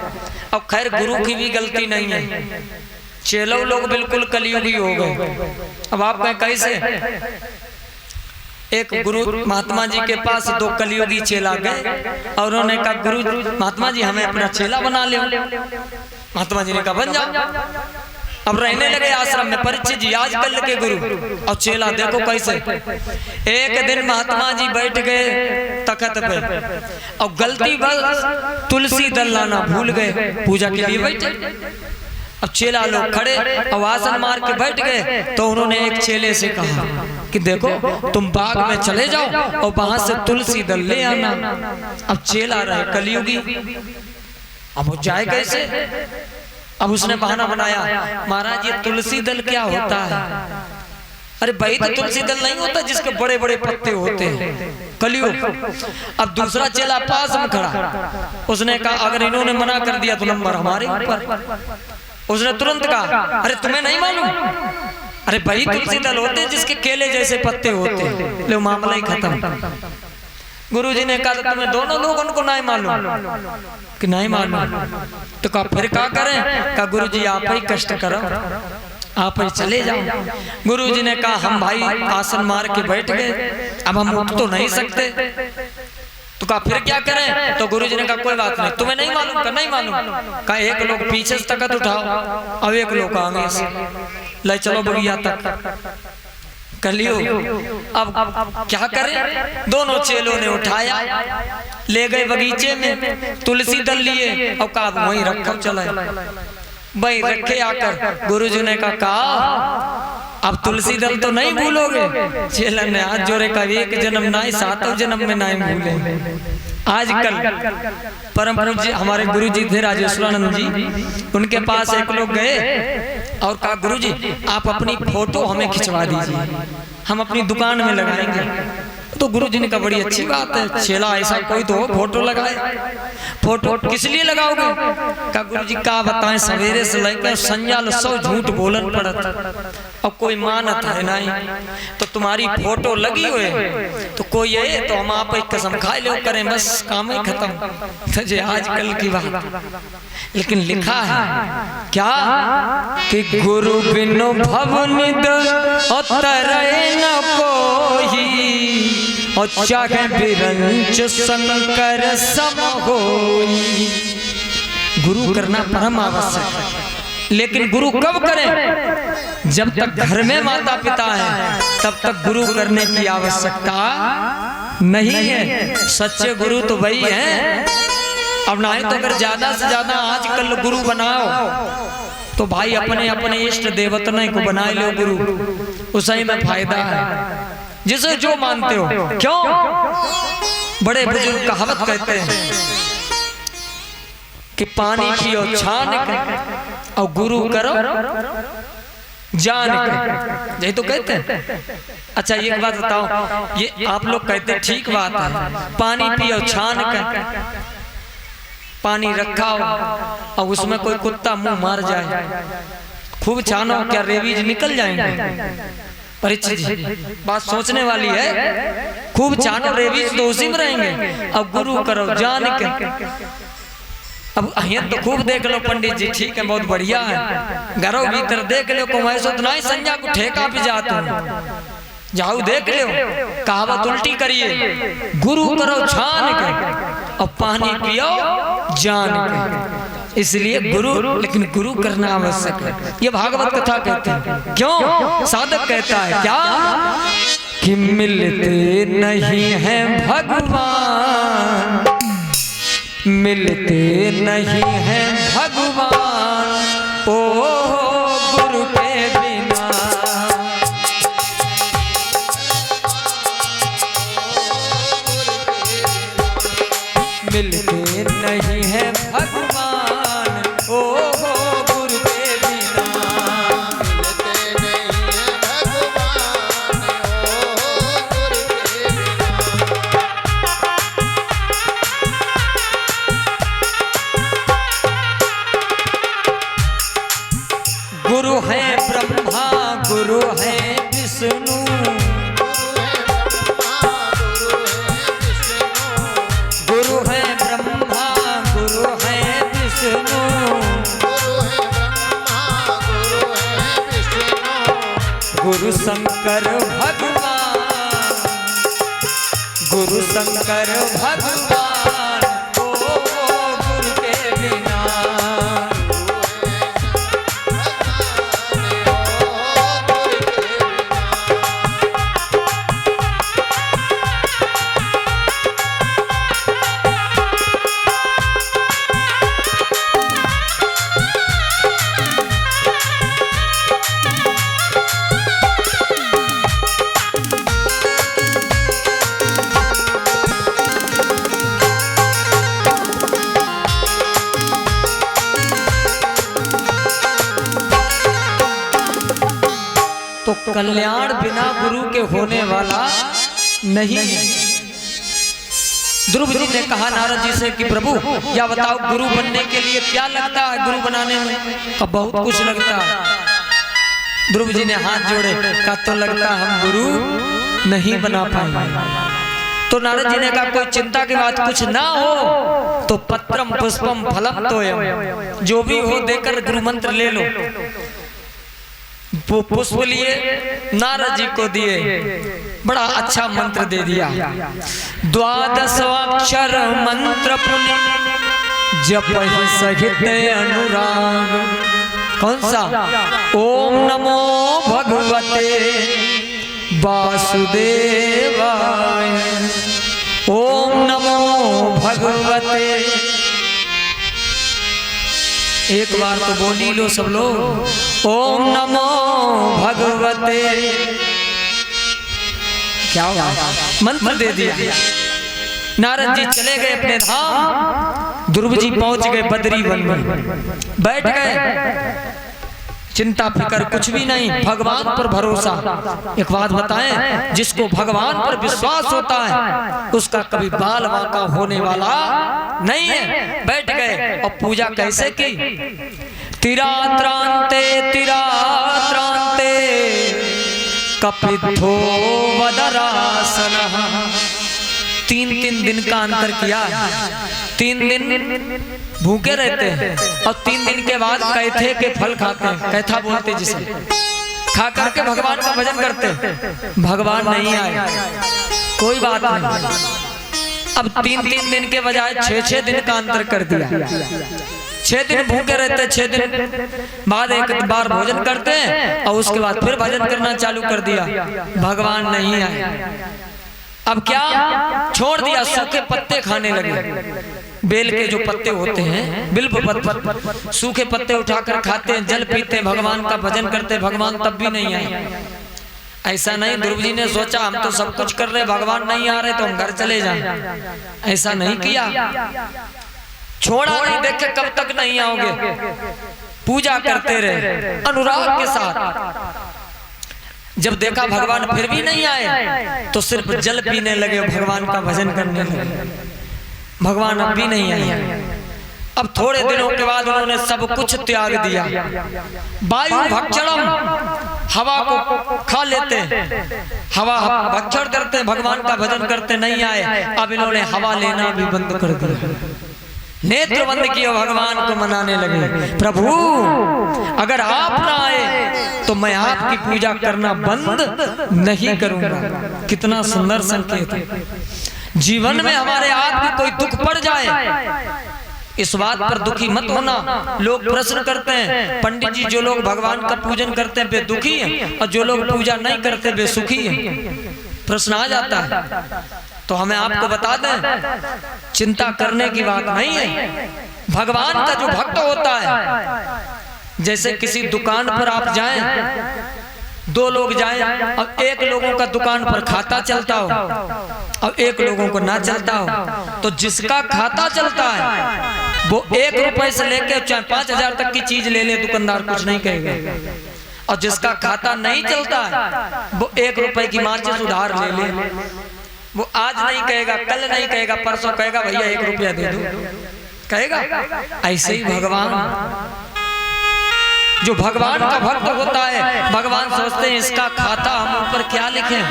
अब खैर गुरु की भी गलती नहीं है, चेलो लोग बिल्कुल कलयुगी हो गए। अब आप कहें कैसे? एक गुरु महात्मा जी के पास दो कलयुगी चेला गए और उन्होंने कहा गुरु महात्मा जी हमें अपना चेला बना ले। महात्मा जी ने कहा बन जाओ। अब रहने लगे आश्रम में। परीक्षित जी आजकल के गुरु और चेला देखो कैसे। एक दिन महात्मा जी बैठ गए तखत पे और गलती बस तुलसी दल लाना भूल गए, पूजा के लिए बैठे। अब चेला लोग खड़े और आसन मार के बैठ गए। तो उन्होंने एक चेले से कहा कि देखो तुम बाग में चले जाओ और वहां से तुलसी दल ले आना। अब चेला रहे कलयुगी, अब वो जाए कैसे? अब उसने बहाना बनाया, महाराज ये तुलसी दल क्या होता है? अरे भाई तो तुलसी दल नहीं होता जिसके बड़े बड़े पत्ते होते हैं, कलयुग। अब दूसरा चेला पास में खड़ा, उसने कहा अगर इन्होंने मना कर दिया तो नंबर हमारे ऊपर। उसने तुरंत कहा अरे तुम्हें नहीं मालूम? अरे भाई तुलसी दल होते जिसके केले जैसे पत्ते होते। ले मामला ही खत्म। गुरुजी ने कहा तुम्हें दोनों लोगों को नहीं मालूम कि नहीं मालूम? तो कहा फिर क्या करें? कहा गुरुजी आप ही कष्ट करो, आप ही चले जाओ। गुरुजी ने कहा हम भाई आसन मार के बैठ गए, अब हम उठ तो नहीं सकते। तो कहा फिर क्या करें? तो गुरुजी ने कहा कोई बात नहीं, तुम्हें नहीं मालूम? का नहीं मालूम। कहा एक लोग पीछे से तकत उठाओ और एक लोग आगे से ले चलो बगिया तक कलियो। अब क्या करें? दोनों चेलों ने उठाया, ले गए बगीचे में, तुलसी दल लिए और कहा वहीं रखो चले। वहीं रखे आकर गुरुजी ने कहा अब तुलसी दल तो नहीं भूलोगे? चेला ने हाथ जोड़े का एक जन्म नहीं सातों जन्म में नहीं भूले। आजकल परम पूज्य हमारे गुरुजी थे राजेश्वरानंद जी, उनके पास एक लोग गए और कहा गुरुजी आप अपनी फोटो हमें खिंचवा दीजिए, हम अपनी दुकान में लगाएंगे। तो गुरुजी ने कहा बड़ी अच्छी बात है, चेला ऐसा कोई तो फोटो लगाए। फोटो किस लिए लगाओगे? कहा गुरुजी क्या बताएं, सवेरे से लेकर संजाल सौ झूठ बोलन पड़त और कोई मानत है नहीं, तो तुम्हारी फोटो लगी हुई तो कोई है तो हम आप एक कसम खाए लो करें, बस काम ही खत्म। तो आजकल की बात, लेकिन लिखा है क्या कि गुरु बिनु भवनिद तरय न कोई और चाहे बिरंच शंकर सम होई। गुरु करना परम आवश्यक है, लेकिन गुरु कब करें? जब तक घर में माता पिता है तब तक गुरु करने की आवश्यकता नहीं है। सच्चे गुरु तो वही हैं। अब नहीं तो अगर ज्यादा से ज्यादा आजकल गुरु बनाओ तो भाई अपने अपने इष्ट देवतने को बना लो गुरु, उसी में फायदा है। जिसे जो मानते हो। क्यों? बड़े बुजुर्ग कहावत कहते हैं कि पानी पियो छान के और गुरु करो जान के, यही तो कहते हैं। अच्छा एक बात बताओ, ये आप लोग कहते हैं ठीक बात है, पानी पियो छान के, पानी रखा हो और उसमें कोई कुत्ता मुंह मार जाए, खूब छानो, क्या रेबीज निकल जाएंगे? परीक्षित जी बात सोचने वाली है। खूब छानो, रेबीज तो उसी में रहेंगे। अब गुरु करो जान के। अब अहियन तो खूब देख लो पंडित जी, ठीक है, बहुत बढ़िया है। घरों भीतर देख लो कुमाई सो नहीं संज्ञा को ठेका भी जाता जाओ देख लो, कहावत उल्टी करिए, गुरु करो छान के और पानी पियो जान के। इसलिए गुरु, लेकिन गुरु करना आवश्यक है। ये भागवत कथा कहते हैं। क्यों? साधक कहता है क्या कि मिलते नहीं है भगवान, मिलते नहीं है भगवान, ओ गुरु के बिना। मिलते नहीं है भगवान, ओ गुरु के बिना। मिलते नहीं है भगवान, ओ गुरु के बिना। गुरु है ब्रह्मा, गुरु है विष्णु, गुरु है ब्रह्मा, गुरु है विष्णु, गुरु शंकर भगवान, गुरु शंकर भगवान, ओ गुरु के बिना। तो कल्याण बिना गुरु के होने वाला नहीं है। ध्रुव जी ने कहा नारद जी से कि प्रभु या बताओ गुरु बनने के लिए क्या लगता है, गुरु बनाने में? कहा बहुत कुछ लगता है। ध्रुव जी ने हाथ जोड़े, कहा तो लगता हम गुरु नहीं बना पाएंगे। तो नारद जी ने कहा कोई चिंता की बात कुछ ना हो तो पत्रम पुष्पम फलम तोयम, जो भी हो देकर गुरु मंत्र ले लो। वो पुष्प लिए नारद जी को दिए, बड़ा अच्छा मंत्र दे दिया। 12 अक्षर मंत्र पुनि जपहि सहित अनुराग। कौन सा? ओम नमो भगवते वासुदेवाय, ओम नमो भगवते। एक बार तो बोली लो सब लोग, ओम नमो भगवते। क्या हुआ? मंत्र दे दिया। नारद जी चले गए अपने धाम। ध्रुव जी पहुंच गए बद्री वन में, बैठ गए। चिंता फिकर कुछ भी नहीं, भगवान पर भरोसा। एक बात बताएं, जिसको भगवान पर विश्वास होता है उसका कभी बाल बांका होने वाला नहीं है। बैठ गए और पूजा कैसे की? तिरात्रांते तिरात्रांते कपित्थो वदरासनः। 3 दिन का अंतर किया। 3 दिन भूखे रहते हैं और 3 दिन के बाद कैथे के फल खाते हैं। कैथा बोलते जिसे, खा करके भगवान का भजन करते हैं। भगवान नहीं आए, कोई बात नहीं। अब 3 दिन के बजाय 6 दिन का अंतर कर दिया। 6 दिन भूखे रहते, 6 दिन बाद एक बार भोजन करते हैं और उसके बाद फिर भजन करना चालू कर दिया। भगवान नहीं आए। अब क्या छोड़ दिया? सूखे पत्ते खाने लगे। बेल के जो पत्ते होते हैं, बिल्व पत्ते, सूखे पत्ते उठाकर खाते हैं, जल पीते हैं, भगवान का भजन करते हैं। भगवान तब भी नहीं आए। ऐसा नहीं ध्रुव जी ने सोचा हम तो सब कुछ कर रहे, भगवान नहीं आ रहे तो हम घर चले जाएं। ऐसा नहीं किया, छोड़ा नहीं, देखे कब तक नहीं आओगे, पूजा करते रहे अनुराग के साथ। जब देखा भगवान फिर भी नहीं आए तो सिर्फ जल पीने लगे, भगवान का भजन करने लगे। भगवान अब भी नहीं आए। अब थोड़े दिनों के बाद उन्होंने सब कुछ त्याग दिया। वायु भक्षणम, हवा को खा लेते, हवा भक्षण करते, भगवान का भजन करते, नहीं आए। अब इन्होंने हवा लेना भी बंद कर दिया, नेत्र बंद किया, भगवान को मनाने लगे, प्रभु अगर आप ना आए तो मैं आपकी पूजा करना बंद नहीं करूंगा। कितना सुंदर संकेत है। जीवन में हमारे आप भी कोई दुख पड़ जाए, इस बात पर दुखी मत होना। लोग प्रश्न करते हैं, पंडित जी जो लोग भगवान का पूजन करते हैं वे दुखी हैं और जो लोग पूजा नहीं करते वे सुखी हैं। प्रश्न आ जाता है, तो हमें आपको बता दें, चिंता करने की बात नहीं है। भगवान का जो भक्त होता है, जैसे किसी दुकान पर आप जाएं, दो लोग जाएं, अब एक लोगों का दुकान पर खाता चलता हो और एक लोगों को ना चलता हो, तो जिसका खाता चलता है वो 1 रुपए से लेकर चाहे 5,000 तक की चीज ले ले, दुकानदार कुछ नहीं कहेगा। और जिसका खाता नहीं चलता है वो 1 रुपए की माचिस उधार ले ले, वो आज नहीं कहेगा, कल नहीं कहेगा, परसों कहेगा भैया 1 रुपया दे दो, कहेगा। ऐसे ही भगवान, जो भगवान का भक्त होता है, भगवान सोचते हैं इसका खाता हम ऊपर क्या लिखें।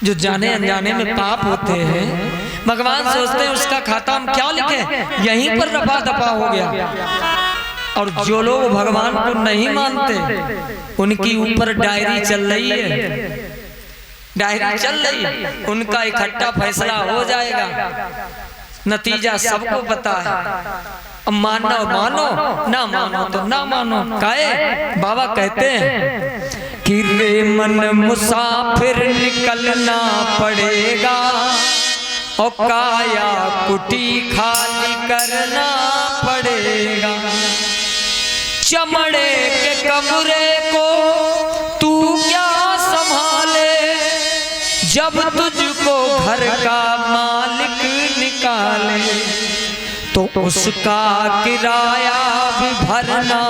जो जाने अनजाने में पाप होते हैं, भगवान सोचते हैं उसका खाता हम क्या लिखें, यहीं पर रफा दफा हो गया। और जो लोग भगवान को नहीं मानते उनकी ऊपर डायरी चल रही है, डायरी चल रही है, उनका इकट्ठा फैसला हो जाएगा, नतीजा सबको पता है। अब मानो मानो, ना मानो तो ना मानो। काहे बाबा कहते हैं कि रे मन मुसाफिर निकलना पड़ेगा और काया कुटी खाली करना पड़ेगा। चमड़े के कमरे को तू क्या संभाले, जब तुझको घर का मालिक निकाले तो उसका किराया भी भरना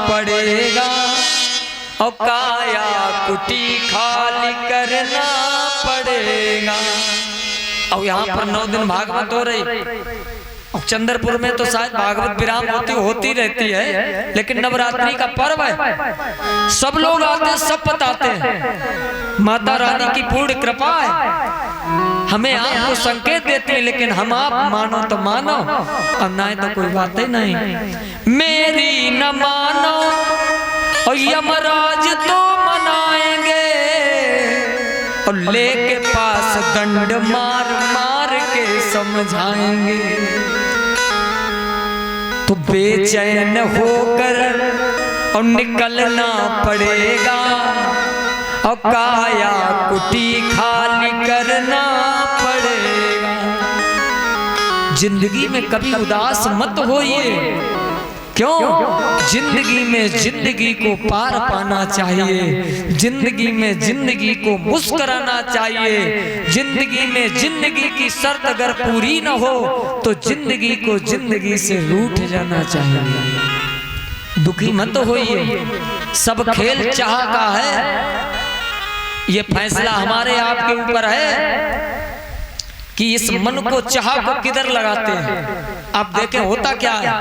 पड़ेगा और काया कुटी खाली करना पड़ेगा। और यहाँ पर 9 दिन भागवत हो रही। और चंद्रपुर में तो शायद भागवत विराम होती रहती है, लेकिन नवरात्रि का पर्व है, सब लोग आते, सब बताते हैं। माता रानी की पूर्ण कृपा है, हमें आपको संकेत देते हैं, लेकिन हम आप मानो तो मानो और ना तो कोई बात ही नहीं। मेरी न मानो और यमराज तो मनाएंगे और लेके पास दंड मार मार के समझाएंगे। तो बेचैन होकर और निकलना पड़ेगा और काया कुटी खाली करना पड़ेगा। जिंदगी में कभी उदास मत होइए, क्यों? जिंदगी में जिंदगी को पार पाना चाहिए, जिंदगी में जिंदगी को मुस्कुराना चाहिए। जिंदगी में जिंदगी की शर्त अगर पूरी न हो तो जिंदगी को जिंदगी से रूठ जाना चाहिए। दुखी मत होइए, सब खेल चाह का है। ये फैसला हमारे आपके ऊपर है कि इस मन को चाह को किधर लगाते हैं। आप देखें होता क्या है,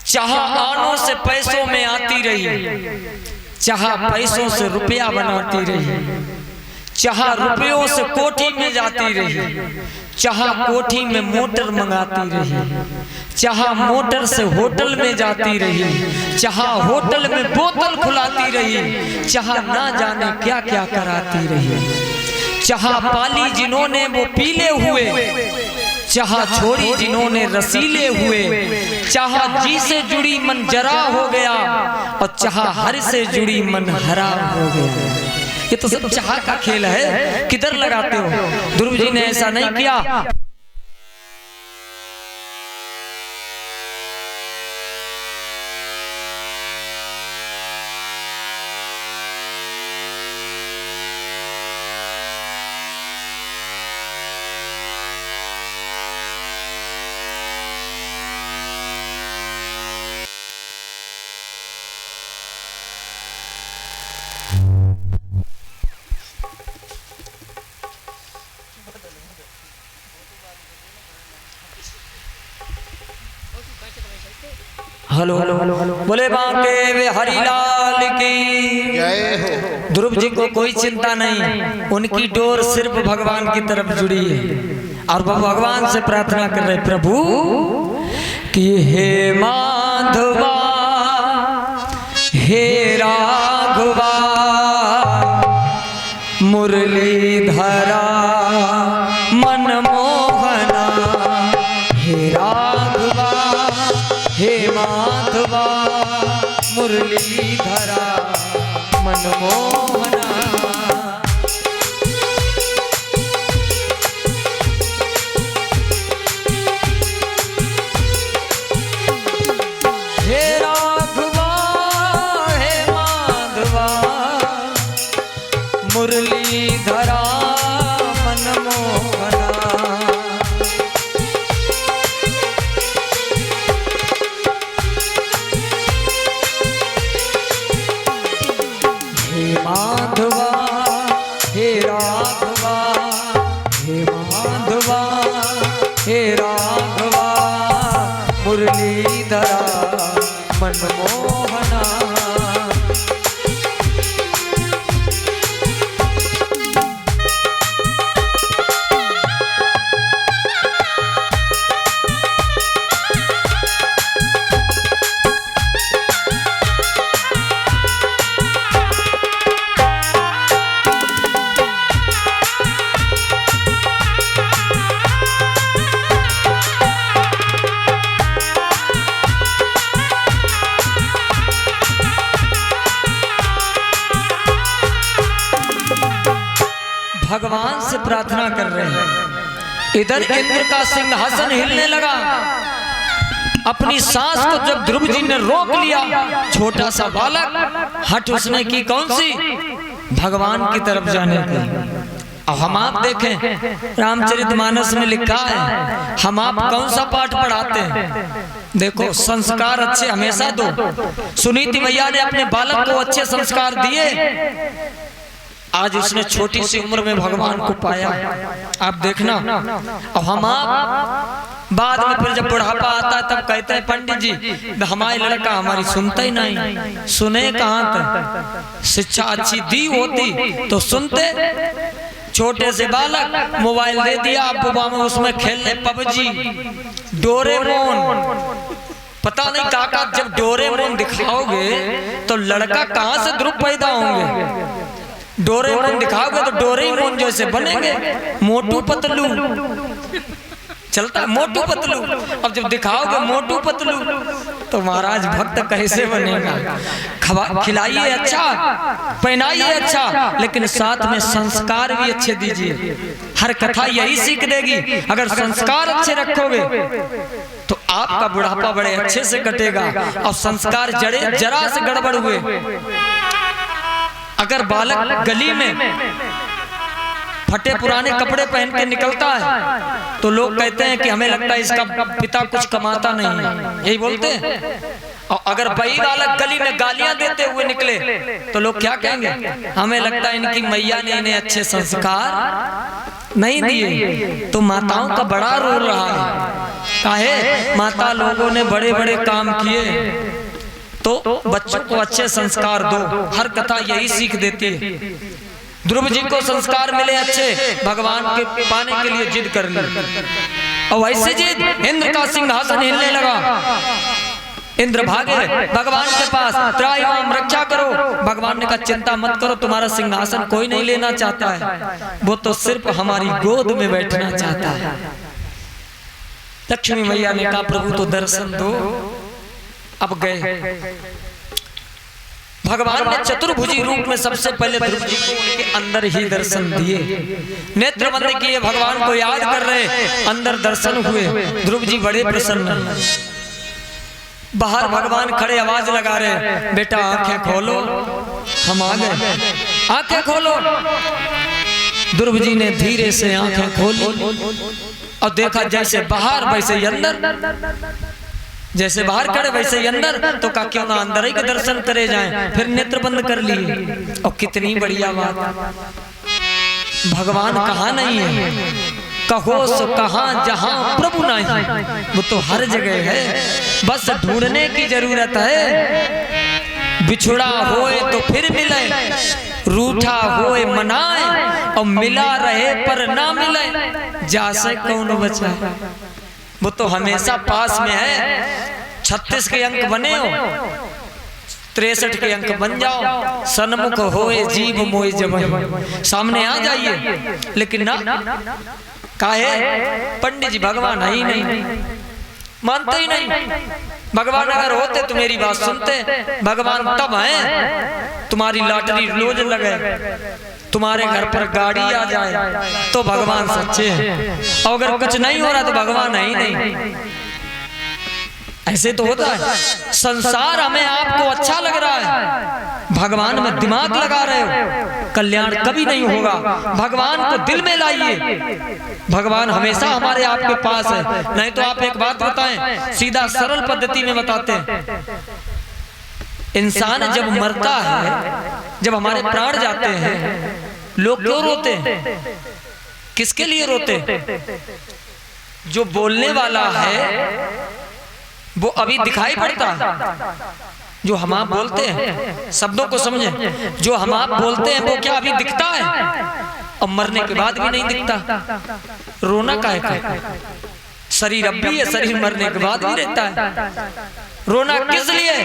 चाह आनों से पैसों में आती रही, चाह पैसों से रुपया बनाती रही, चाह रुपयों से कोठी में जाती रही, चाह कोठी में मोटर मंगाती रही, चाह मोटर से होटल में जाती रही, चाह होटल में बोतल खुलाती रही, चाह ना जाने क्या क्या कराती रही। चाह पाली जिन्होंने वो पीले हुए, चाह छोड़ी जिन्होंने रसीले हुए, चाह जी से जुड़ी मन जरा हो गया और चाह हर से जुड़ी मन हरा हो गया। ये तो सब चाह का खेल है, किधर लगाते हो? ध्रुव जी ने ऐसा नहीं किया। हेलो बोले बांके वे हरिलाल की जय हो। ध्रुव जी को कोई चिंता नहीं, उनकी डोर सिर्फ भगवान की तरफ जुड़ी है और वो भगवान से प्रार्थना कर रहे प्रभु कि हे माधवा हे राघवा मुरलीधरा मनमोहना हे राघवा हे माधवा मुरलीधरा मनमोहना। हे राघवा हे माधवा मुरलीधरा मनमोहना। हे माधवा हे राघवा हे माधवा हे राघवा मुरलीधरा मनमोहना। भगवान से प्रार्थना कर रहे हैं। इधर इंद्र का सिंहासन हिलने लगा। अपनी सांस को जब ध्रुव जी ने रोक लिया, छोटा सा बालक हट उसने की कौन सी भगवान की तरफ जाने की। अब हम आप देखें रामचरितमानस में लिखा है, हम आप कौन सा पाठ पढ़ाते हैं। देखो संस्कार अच्छे हमेशा दो। सुनीति मैया ने अपने बालक को अच्छे संस्कार दिए। आज उसने छोटी सी उम्र में भगवान को पाया। आप देखना अब हम आप बाद में फिर जब बुढ़ापा आता है तब कहते हैं पंडित जी हमारी लड़का हमारी सुनता ही नहीं। सुने कहाँ तक, शिक्षा अच्छी दी होती तो सुनते। छोटे से बालक मोबाइल दे दिया अब में उसमें खेलने पबजी डोरेमोन। पता नहीं काका जब डोरेमोन दिखाओगे तो लड़का कहाँ से ध्रुव पैदा होंगे। डोरेमोन दिखाओगे तो डोरेमोन जैसे बनेंगे, मोटू पतलू चलता है मोटू पतलू। अब जब दिखाओगे मोटू पतलू तो महाराज भक्त कैसे बनेगा। खिलाइए अच्छा, पहनाइए अच्छा, लेकिन साथ में संस्कार भी अच्छे दीजिए। हर कथा यही सीख देगी। अगर संस्कार अच्छे रखोगे तो आपका बुढ़ापा बड़े अच्छे से कटेगा। और संस्कार जरा से गड़बड़ हुए, अगर बालक गली में फटे पुराने कपड़े पहन के निकलता है तो लोग कहते हैं कि हमें लगता है इसका पिता कुछ कमाता नहीं है, यही बोलते हैं। और अगर वही बालक गली में गालियां देते हुए निकले तो लोग क्या कहेंगे, हमें लगता है इनकी मैया ने इन्हें अच्छे संस्कार नहीं दिए। तो माताओं का बड़ा रोल रहा है। काहे माता लोगों ने बड़े बड़े काम किए तो बच्चों को अच्छे संस्कार दो। हर कथा यही सीख देती है। ध्रुव जी को संस्कार मिले अच्छे, भगवान के पाने के लिए जिद कर ली। और वैसे जिद इंद्र का सिंहासन हिलने लगा। इंद्र भागे भगवान के पास, त्राहिमाम रक्षा करो। भगवान ने कहा चिंता मत करो, तुम्हारा सिंहासन कोई नहीं लेना चाहता है, वो तो सिर्फ हमारी गोद में बैठना चाहता है। लक्ष्मी मैया ने कहा प्रभु तो दर्शन दो। अब गए भगवान ने चतुर्भुजी रूप में सबसे पहले ध्रुव जी को उनके अंदर ही दर्शन दिए। नेत्र बंद किए, भगवान को याद कर रहे, अंदर दर्शन हुए। ध्रुव जी बड़े प्रसन्न। बाहर भगवान खड़े आवाज लगा रहे, बेटा आंखें खोलो, हम आ गए, आंखें खोलो। ध्रुव जी ने धीरे से आंखें खोली और देखा जैसे बाहर वैसे ही अंदर, जैसे बाहर खड़े वैसे ही अंदर। तो कहा क्यों ना अंदर ही के दर्शन करे जाएं। फिर नेत्र बंद कर लिए। और कितनी बढ़िया बात, भगवान कहाँ नहीं है, कहो सो कहाँ जहाँ प्रभु नहीं, वो तो हर जगह है, बस ढूंढने की जरूरत है। बिछुड़ा होए तो फिर मिले, रूठा होए मनाए, और मिला रहे पर ना मिले, जासे कौन बचा। वो तो हमेशा पास में है। 36 के अंक बने हो, 63 के अंक बन जाओ, सन्मुख होए जीव मोए जब, सामने आ जाइए। लेकिन ना काहे पंडित जी भगवान है ही नहीं, मानते ही नहीं। भगवान अगर होते तो मेरी बात सुनते। भगवान तब है तुम्हारी लॉटरी रोज लगे, तुम्हारे घर पर गाड़ी आ जाए तो भगवान सच्चे हैं, और अगर कुछ नहीं हो रहा तो भगवान है ही नहीं। ऐसे तो होता है। संसार हमें आपको अच्छा लग रहा है, भगवान में दिमाग लगा रहे हो, कल्याण कभी नहीं होगा। भगवान को दिल में लाइए, भगवान हमेशा हमारे आपके पास है। नहीं तो आप एक बात बताएं, सीधा सरल पद्धति में बताते हैं। इंसान जब मरता है, जब हमारे प्राण जाते हैं, लोग क्यों रोते हैं? किसके लिए रोते हैं? जो बोलने वाला है वो अभी दिखाई पड़ता है। जो हम आप बोलते हैं, शब्दों को समझें, जो हम आप बोलते हैं वो क्या अभी दिखता है? और मरने के बाद भी नहीं दिखता। रोना काहे का? शरीर अब भी है, शरीर मरने के बाद भी रहता है। रोना किस लिए?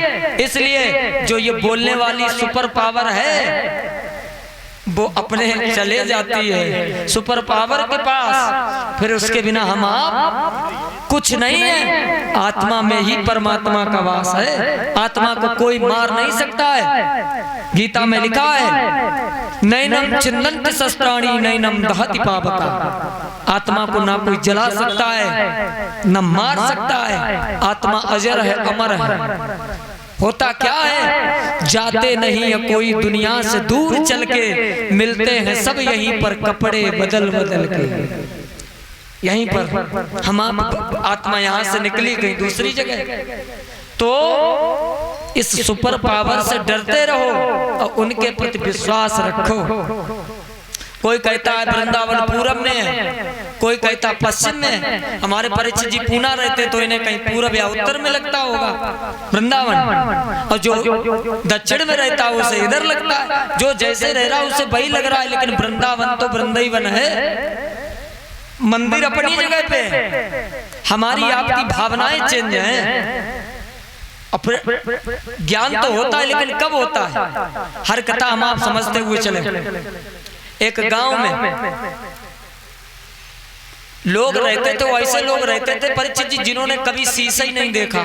इसलिए जो ये बोलने वाली सुपर पावर है वो अपने चले जाती है सुपर पावर के पास, फिर उसके बिना हम आप कुछ नहीं है। आत्मा में ही परमात्मा का वास है, आत्मा को कोई मार नहीं सकता है। गीता में लिखा है, नैनम छिन्दन्ति शस्त्राणि नैनम दहति पावका। आत्मा को ना कोई जला सकता है न मार सकता है। आत्मा अजर है, अमर है। होता क्या है, जाते नहीं है कोई दुनिया से दूर चल के, मिलते हैं सब यहीं पर कपड़े बदल बदल के। यहीं पर हम आत्मा यहाँ से निकली कहीं दूसरी जगह। तो इस सुपर पावर से डरते रहो और उनके प्रति विश्वास रखो। कोई कहता है वृंदावन पूरब में है, कोई कहता पश्चिम में। हमारे परीक्षित जी पूना रहते तो इन्हें कहीं पूरब या उत्तर में लगता होगा वृंदावन, और जो दक्षिण में रहता है उसे इधर लगता है। जो जैसे रह रहा है उसे वही लग रहा है, लेकिन वृंदावन तो वृंदावन है, मंदिर अपनी जगह पे। हमारी आपकी भावनाएं चेंज हैं। ज्ञान तो होता है, लेकिन कब होता है? हर कथा हम आप समझते हुए चले। एक गांव में लोग रहते थे, ऐसे लोग रहते थे परीक्षित जी जिन्होंने कभी शीशा ही नहीं देखा,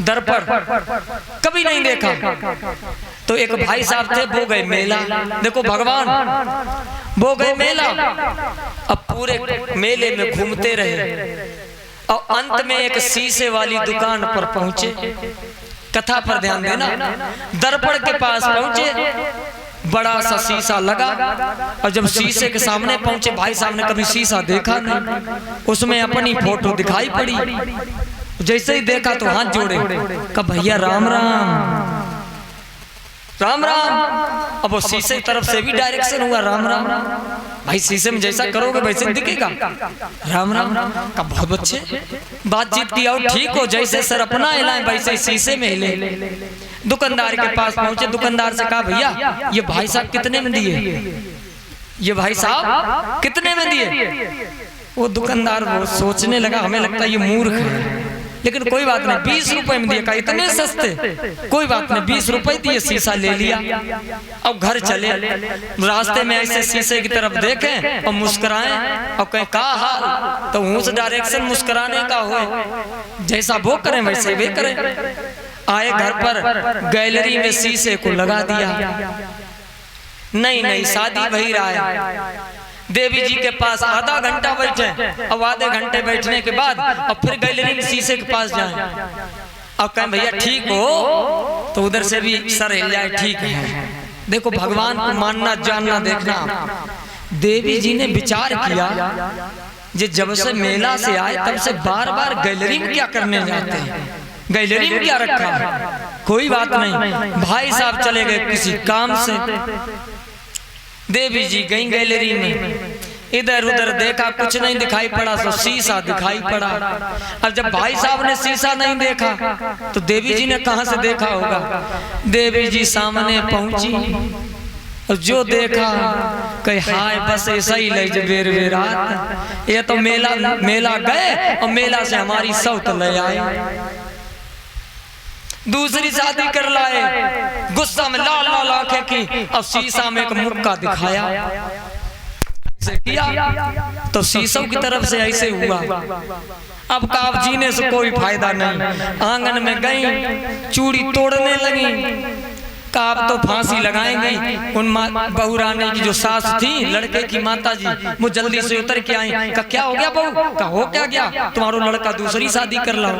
दर्पण कभी नहीं देखा। तो एक भाई साहब थे, वो गए मेला। देखो भगवान, वो गए मेला। अब पूरे मेले में घूमते रहे और अंत में एक शीशे वाली दुकान पर पहुंचे। कथा पर ध्यान देना। दर्पण के पास पहुंचे, बड़ा सा शीशा लगा, और जब शीशे के सामने पहुंचे, भाई साहब ने कभी शीशा देखा नहीं, उसमें अपनी फोटो दिखाई पड़ी। जैसे ही देखा तो हाथ जोड़े, कहा भैया राम राम राम राम। अब वो शीशे की तरफ से भी डायरेक्शन हुआ राम राम। भाई शीशे में जैसा करोगे वैसे दिखेगा, राम राम। का बहुत अच्छे बातचीत किया, और ठीक हो, जैसे सर अपना हिलाए वैसे शीशे में हिले। दुकानदार के पास पहुंचे, दुकानदार से कहा भैया ये भाई साहब कितने में दिए? ये भाई साहब कितने में दिए? वो दुकानदार वो सोचने लगा, हमें लगता है ये मूर्ख है, लेकिन कोई बात नहीं, 20 रुपए में दिए। कहा इतने सस्ते? कोई बात नहीं, 20 रुपए दिए, शीशा ले लिया। अब घर चले, रास्ते में ऐसे शीशे की तरफ देखें और मुस्कुराएं और कहें का हाल, तो उस डायरेक्शन मुस्कुराने का हो, जैसा वो करें वैसे वे करें। आए घर पर, गैलरी में शीशे को लगा दिया। नहीं शादी वही रहा है। देवी जी के पास आधा घंटा बैठे, अब आधे घंटे बैठने के बाद अब फिर गैलरी में शीशे के पास जाएं। अब कहें भैया ठीक हो, तो उधर से भी सर हिल जाए, ठीक है। देखो भगवान को मानना, जानना, देखना। देवी जी ने विचार किया, जे जब से मेला से आए तब से बार बार गैलरी में क्या करने जाते हैं, गैलरी में क्या रखा है? कोई बात नहीं, भाई साहब चले गए किसी काम से। देवी जी गई गैलरी में, इधर उधर देखा, कुछ नहीं दिखाई पड़ा, तो शीशा दिखाई पड़ा। अब जब भाई साहब ने शीशा नहीं देखा तो देवी जी ने कहां से देखा होगा? देवी जी सामने पहुंची और जो देखा कहे हाय बस ऐसा ही ले बेर बेरात, ये तो मेला गए और मेला से हमारी सौत ले आए, दूसरी शादी कर लाए। गुस्सा में लाल लाल आंखें की और शीशा में एक मुक्का दिखाया, ऐसे किया तो शीशों की तरफ से ऐसे हुआ। अब काब जीने से कोई फायदा नहीं, आंगन में गई, चूड़ी तोड़ने लगी। काब तो फांसी लगाएंगी। उन बहू रानी की जो सास थी, लड़के की माता जी, वो जल्दी से उतर के आई। का क्या हो गया बहू? का हो क्या गया? तुम्हारो लड़का दूसरी शादी कर लाओ।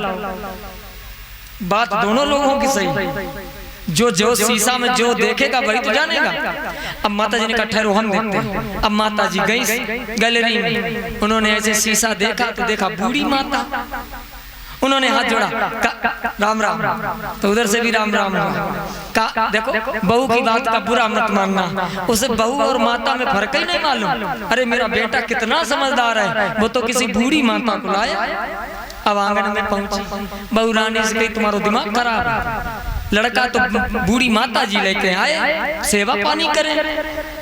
बात दोनों लोगों की सही, जो शीशा में जो देखेगा वही तो जानेगा। अब माता जी ने कहा ठहरो हम देखते हैं। अब माता जी गई गैलरी में, उन्होंने ऐसे शीशा देखा तो देखा बूढ़ी माता। उन्होंने हाथ जोड़ा, राम राम, तो उधर से भी राम राम का। देखो बहू की बात का बुरा मत मानना, उसे बहू और माता में फर्क ही नहीं मालूम। अरे मेरा बेटा कितना समझदार है, वो तो किसी बूढ़ी माता को लाया। अब आंगन में पहुंची, बहू रानी से कही तुम्हारा दिमाग खराब है, लड़का तो बूढ़ी माता जी लेके आए, सेवा पानी करें।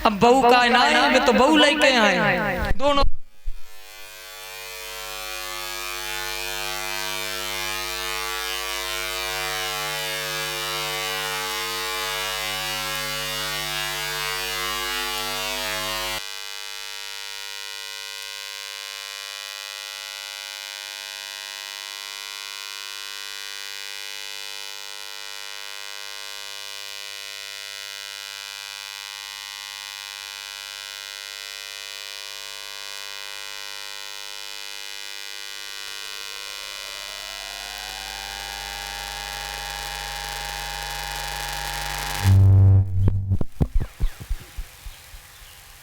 अब बहू का ना है, तो बहू लेके आए दोनों।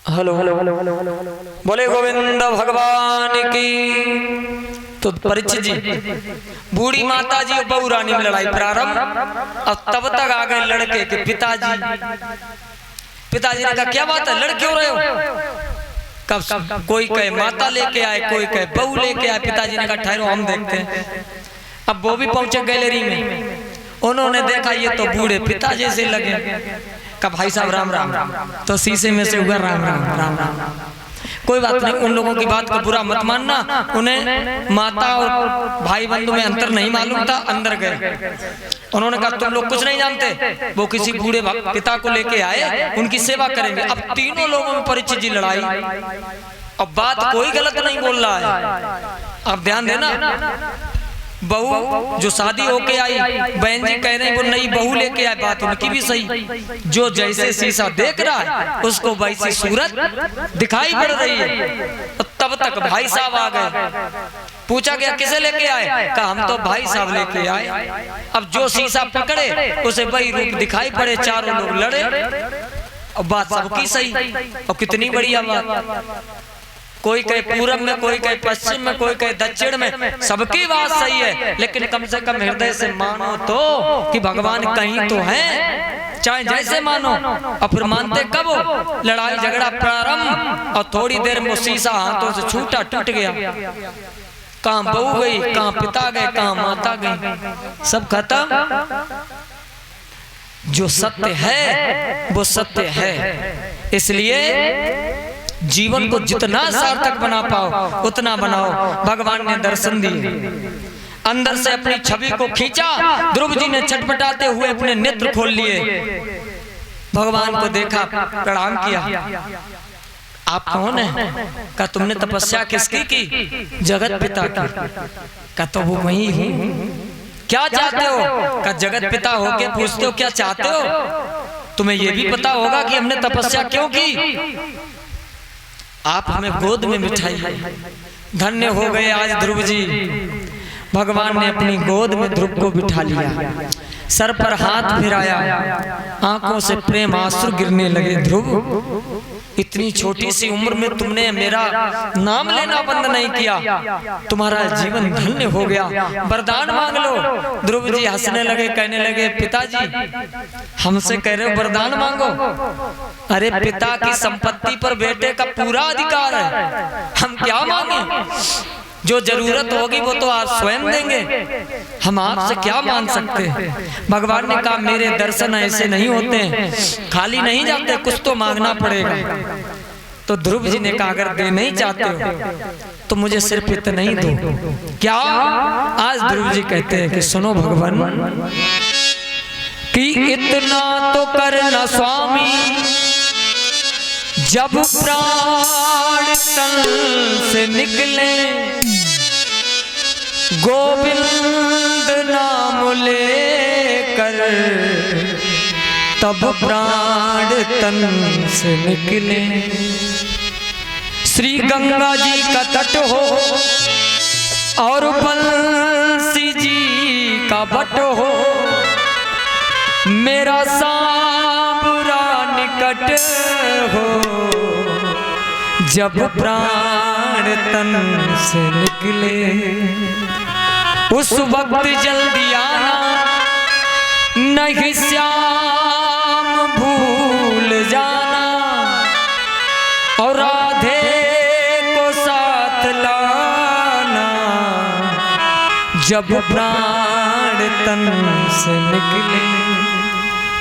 हेलो बोले गोविंद भगवान की। तो परीक्षित जी, बूढ़ी माता जी और बहू रानी में लड़ाई प्रारंभ। और तब तक आ गए लड़के के पिताजी। पिताजी ने कहा क्या बात है, लड़ क्यों रहे हो? कब कोई कहे माता लेके आए, कोई कहे बहू लेके आए। पिताजी ने कहा ठहरो हम देखते हैं। अब वो भी पहुंचे गैलरी में, उन्होंने देखा ये तो बूढ़े पिता जैसे लगे। का भाई साहब राम राम, तो शीशे में से हुआ राम राम राम राम। कोई बात नहीं, उन लोगों की बात का बुरा मत मानना, उन्हें माता और भाई बंधु में अंतर नहीं मालूम था। अंदर गए, उन्होंने कहा तुम लोग कुछ नहीं जानते, वो किसी बूढ़े पिता को लेके आए, उनकी सेवा करेंगे। अब तीनों लोगों में परीक्षित जी लड़ाई। अब बात कोई गलत नहीं बोल रहा है, अब ध्यान देना। बहू जो शादी होके आई, बहन जी कह रहे हैं वो नई बहू लेके आए, बात उनकी भी सही। जो जैसे शीशा देख रहा है उसको वैसी सूरत दिखाई पड़ रही है। तो तब तक भाई साहब आ गए। पूछा गया किसे लेके आए? कहा हम तो भाई साहब लेके आए। अब जो शीशा पकड़े उसे वही रूप दिखाई पड़े, चारों लोग लड़े। अब बात सबकी सही, और कितनी बढ़िया बात। कोई कहे पूरब में, कोई कहे पश्चिम में, कोई कहे दक्षिण में, सबकी बात सही है। लेकिन कम से कम हृदय से मानो तो कि भगवान कहीं तो है, चाहे जैसे मानो। और फिर मानते कब हो? लड़ाई झगड़ा प्रारंभ, और थोड़ी देर में शीशा हाथों से छूटा, टूट गया। कहां बहू गई, कहां पिता गए, कहां माता गई, सब खत्म। जो सत्य है वो सत्य है। इसलिए जीवन को जितना सार्थक बना पाओ उतना बनाओ। भगवान ने दर्शन दिए, अंदर से अपनी छवि को खींचा। ध्रुव जी ने छटपटाते हुए अपने नेत्र खोल लिए, भगवान को देखा, प्रणाम किया। आप कौन है? का तुमने तपस्या किसकी की? जगत पिता की। का तो वो वही हूँ। क्या चाहते हो? का जगत पिता होके पूछते हो क्या चाहते हो? तुम्हें ये भी पता होगा कि हमने तपस्या क्यों की। आप हमें गोद में बिठाइए। धन्य हो गए आज ध्रुव जी, भगवान ने अपनी गोद में ध्रुव को बिठा लिया, सर पर हाथ फिराया, आंखों से प्रेम आंसू गिरने लगे। ध्रुव इतनी छोटी सी उम्र में तुमने मेरा नाम लेना बंद नहीं किया, तुम्हारा जीवन धन्य हो गया, वरदान मांग लो। ध्रुव जी हंसने लगे, कहने लगे पिताजी हमसे कह रहे हो वरदान मांगो? अरे पिता की संपत्ति पर बेटे का पूरा अधिकार है, हम क्या मांगे? जो जरूरत होगी वो तो आप स्वयं देंगे, हम आपसे क्या मांग सकते हैं। भगवान ने कहा मेरे दर्शन ऐसे नहीं होते हैं, खाली नहीं जाते, कुछ तो मांगना पड़ेगा। तो ध्रुव जी ने कहा अगर दे नहीं चाहते हो तो मुझे सिर्फ इतना ही दो। क्या? आज ध्रुव जी कहते हैं कि सुनो भगवान कि इतना तो करना स्वामी, जब प्राण तन से निकले गोविंद नाम लेकर, तब प्राण तन से निकले। श्री गंगा जी का तट हो और बंसी जी का बट हो, मेरा सांवरा निकट हो, जब प्राण तन से निकले। उस वक्त जल्दी आना, नहीं श्याम भूल जाना, और राधे को साथ लाना, जब प्राण तन से निकले।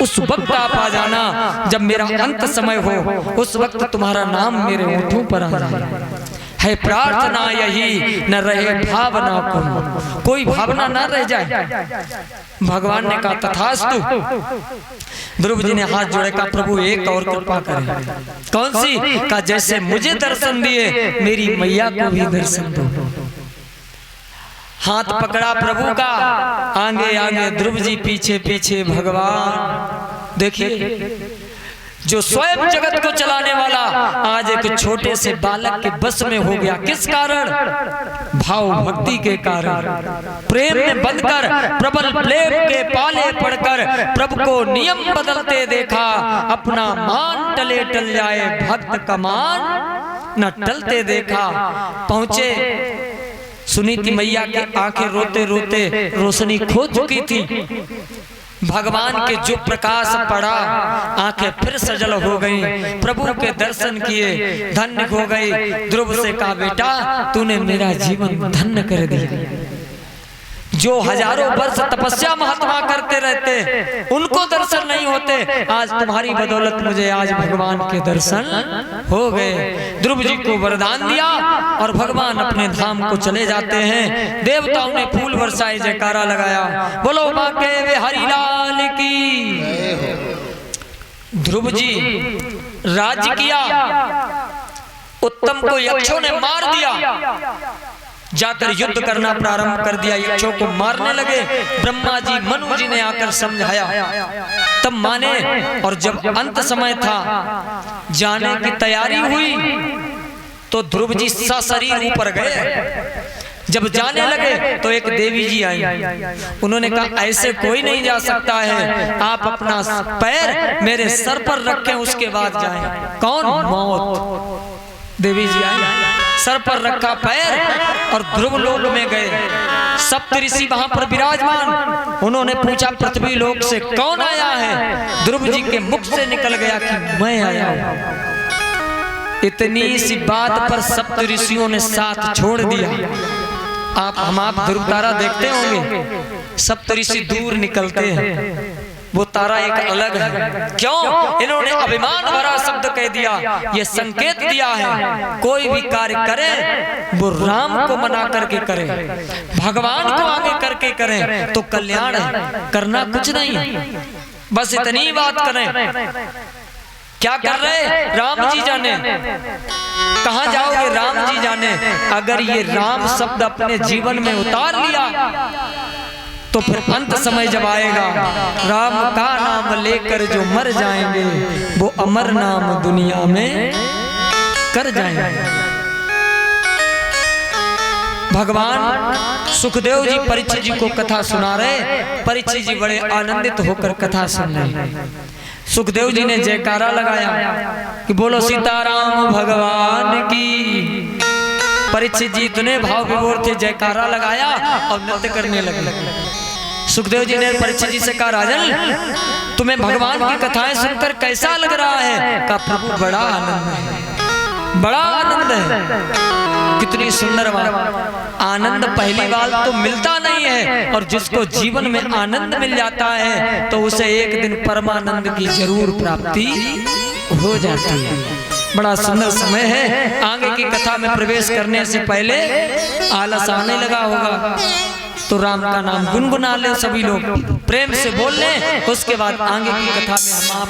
उस वक्त आप आ जाना जब मेरा अंत समय हो, उस वक्त तुम्हारा नाम मेरे होठों पर आ जाए। है प्रार्थना यही, न रहे भावना कोई भावना न रह जाए। भगवान ने कहा तथास्तु। ध्रुव जी ने हाथ जोड़े, कहा प्रभु एक और कृपा करें। कौन सी? कहा जैसे मुझे दर्शन दिए मेरी मैया को भी दर्शन दो। हाथ पकड़ा प्रभु का, आगे आगे ध्रुव जी पीछे पीछे भगवान। देखिए जो स्वयं जगत को चलाने वाला आज एक छोटे से बालक के बस में हो गया। किस कारण? भाव भक्ति के कारण। प्रेम में बंधकर प्रबल प्रेम के पाले पड़कर प्रभु को नियम बदलते देखा। अपना मान टले टल जाए, भक्त का मान न टलते देखा। पहुंचे सुनीति मैया की आंखें रोते रोते रोशनी खो चुकी थी। भगवान के जो प्रकाश पड़ा, आंखें फिर सजल हो गई। प्रभु के दर्शन किए, धन्य हो गई। ध्रुव से कहा बेटा तूने मेरा जीवन धन्य कर दिया। जो हजारों वर्ष तपस्या महात्मा करते रहते उनको दर्शन नहीं होते, आज तुम्हारी बदौलत मुझे आज भगवान के दर्शन हो गए। ध्रुव जी को वरदान दिया और भगवान अपने धाम को चले जाते हैं। देवताओं ने फूल बरसाए, जयकारा लगाया, बोलो बांके बिहारी लाल की। ध्रुव जी राज्य किया, उत्तम को यक्षों ने मार दिया। जाकर युद्ध करना प्रारंभ कर दिया, यक्षों को मारने लगे। ब्रह्मा जी मनु जी ने आकर समझाया, तब माने। और जब अंत समय था, जाने की तैयारी हुई, तो ध्रुव जी सशरीर ऊपर गए। जब जाने लगे तो एक देवी जी आई। उन्होंने कहा ऐसे कोई नहीं जा सकता है, आप अपना पैर मेरे सर पर रखें, उसके बाद जाएं। कौन? मौत। देवी जी आई, सर पर रखा पैर और ध्रुव लोक में गए। सप्त ऋषि वहां पर विराजमान। उन्होंने पूछा पृथ्वी लोक से कौन आया है? ध्रुव जी के मुख से निकल गया कि मैं आया हूं। इतनी सी बात पर सप्त ऋषियों ने साथ छोड़ दिया। आप ध्रुव तारा देखते होंगे, सप्त ऋषि दूर निकलते हैं, वो तारा एक अलग है। क्यों? इन्होंने अभिमान भरा शब्द कह दिया, ये संकेत दिया है कोई भी कार्य करे वो राम को मना करके करे, भगवान को आगे करके करें तो कल्याण है, करना कुछ नहीं है। बस इतनी बात करें। क्या कर रहे? राम जी जाने। कहां जाओगे? राम जी जाने। अगर ये राम शब्द अपने जीवन में उतार लिया तो फिर अंत समय जब आएगा, राम का नाम लेकर जो मर जाएंगे वो अमर नाम दुनिया में कर जाएंगे। भगवान सुखदेव जी परीक्षित जी को कथा सुना रहे। परीक्षित जी बड़े आनंदित होकर कथा सुन रहे। सुखदेव जी ने जयकारा लगाया कि बोलो सीताराम भगवान की। परीक्षित जी इतने भाव विभोर थे, जयकारा लगाया और नृत्य करने लगे। सुखदेव जी ने परीक्षित जी से कहा, राजन तुम्हें भगवान की कथाएं सुनकर कैसा लग रहा है? कहा प्रभु बड़ा आनंद है, बड़ा आनंद है। कितनी सुंदर बात। आनंद पहली बार तो मिलता नहीं है, और जिसको जीवन में आनंद मिल जाता है तो उसे एक दिन परमानंद की जरूर प्राप्ति हो जाती है। बड़ा सुंदर समय है। आगे की कथा में प्रवेश करने से पहले आलस आने लगा होगा, तो राम का नाम गुनगुना ले, सभी लोग प्रेम से बोल लें। उसके बाद आगे की कथा में हम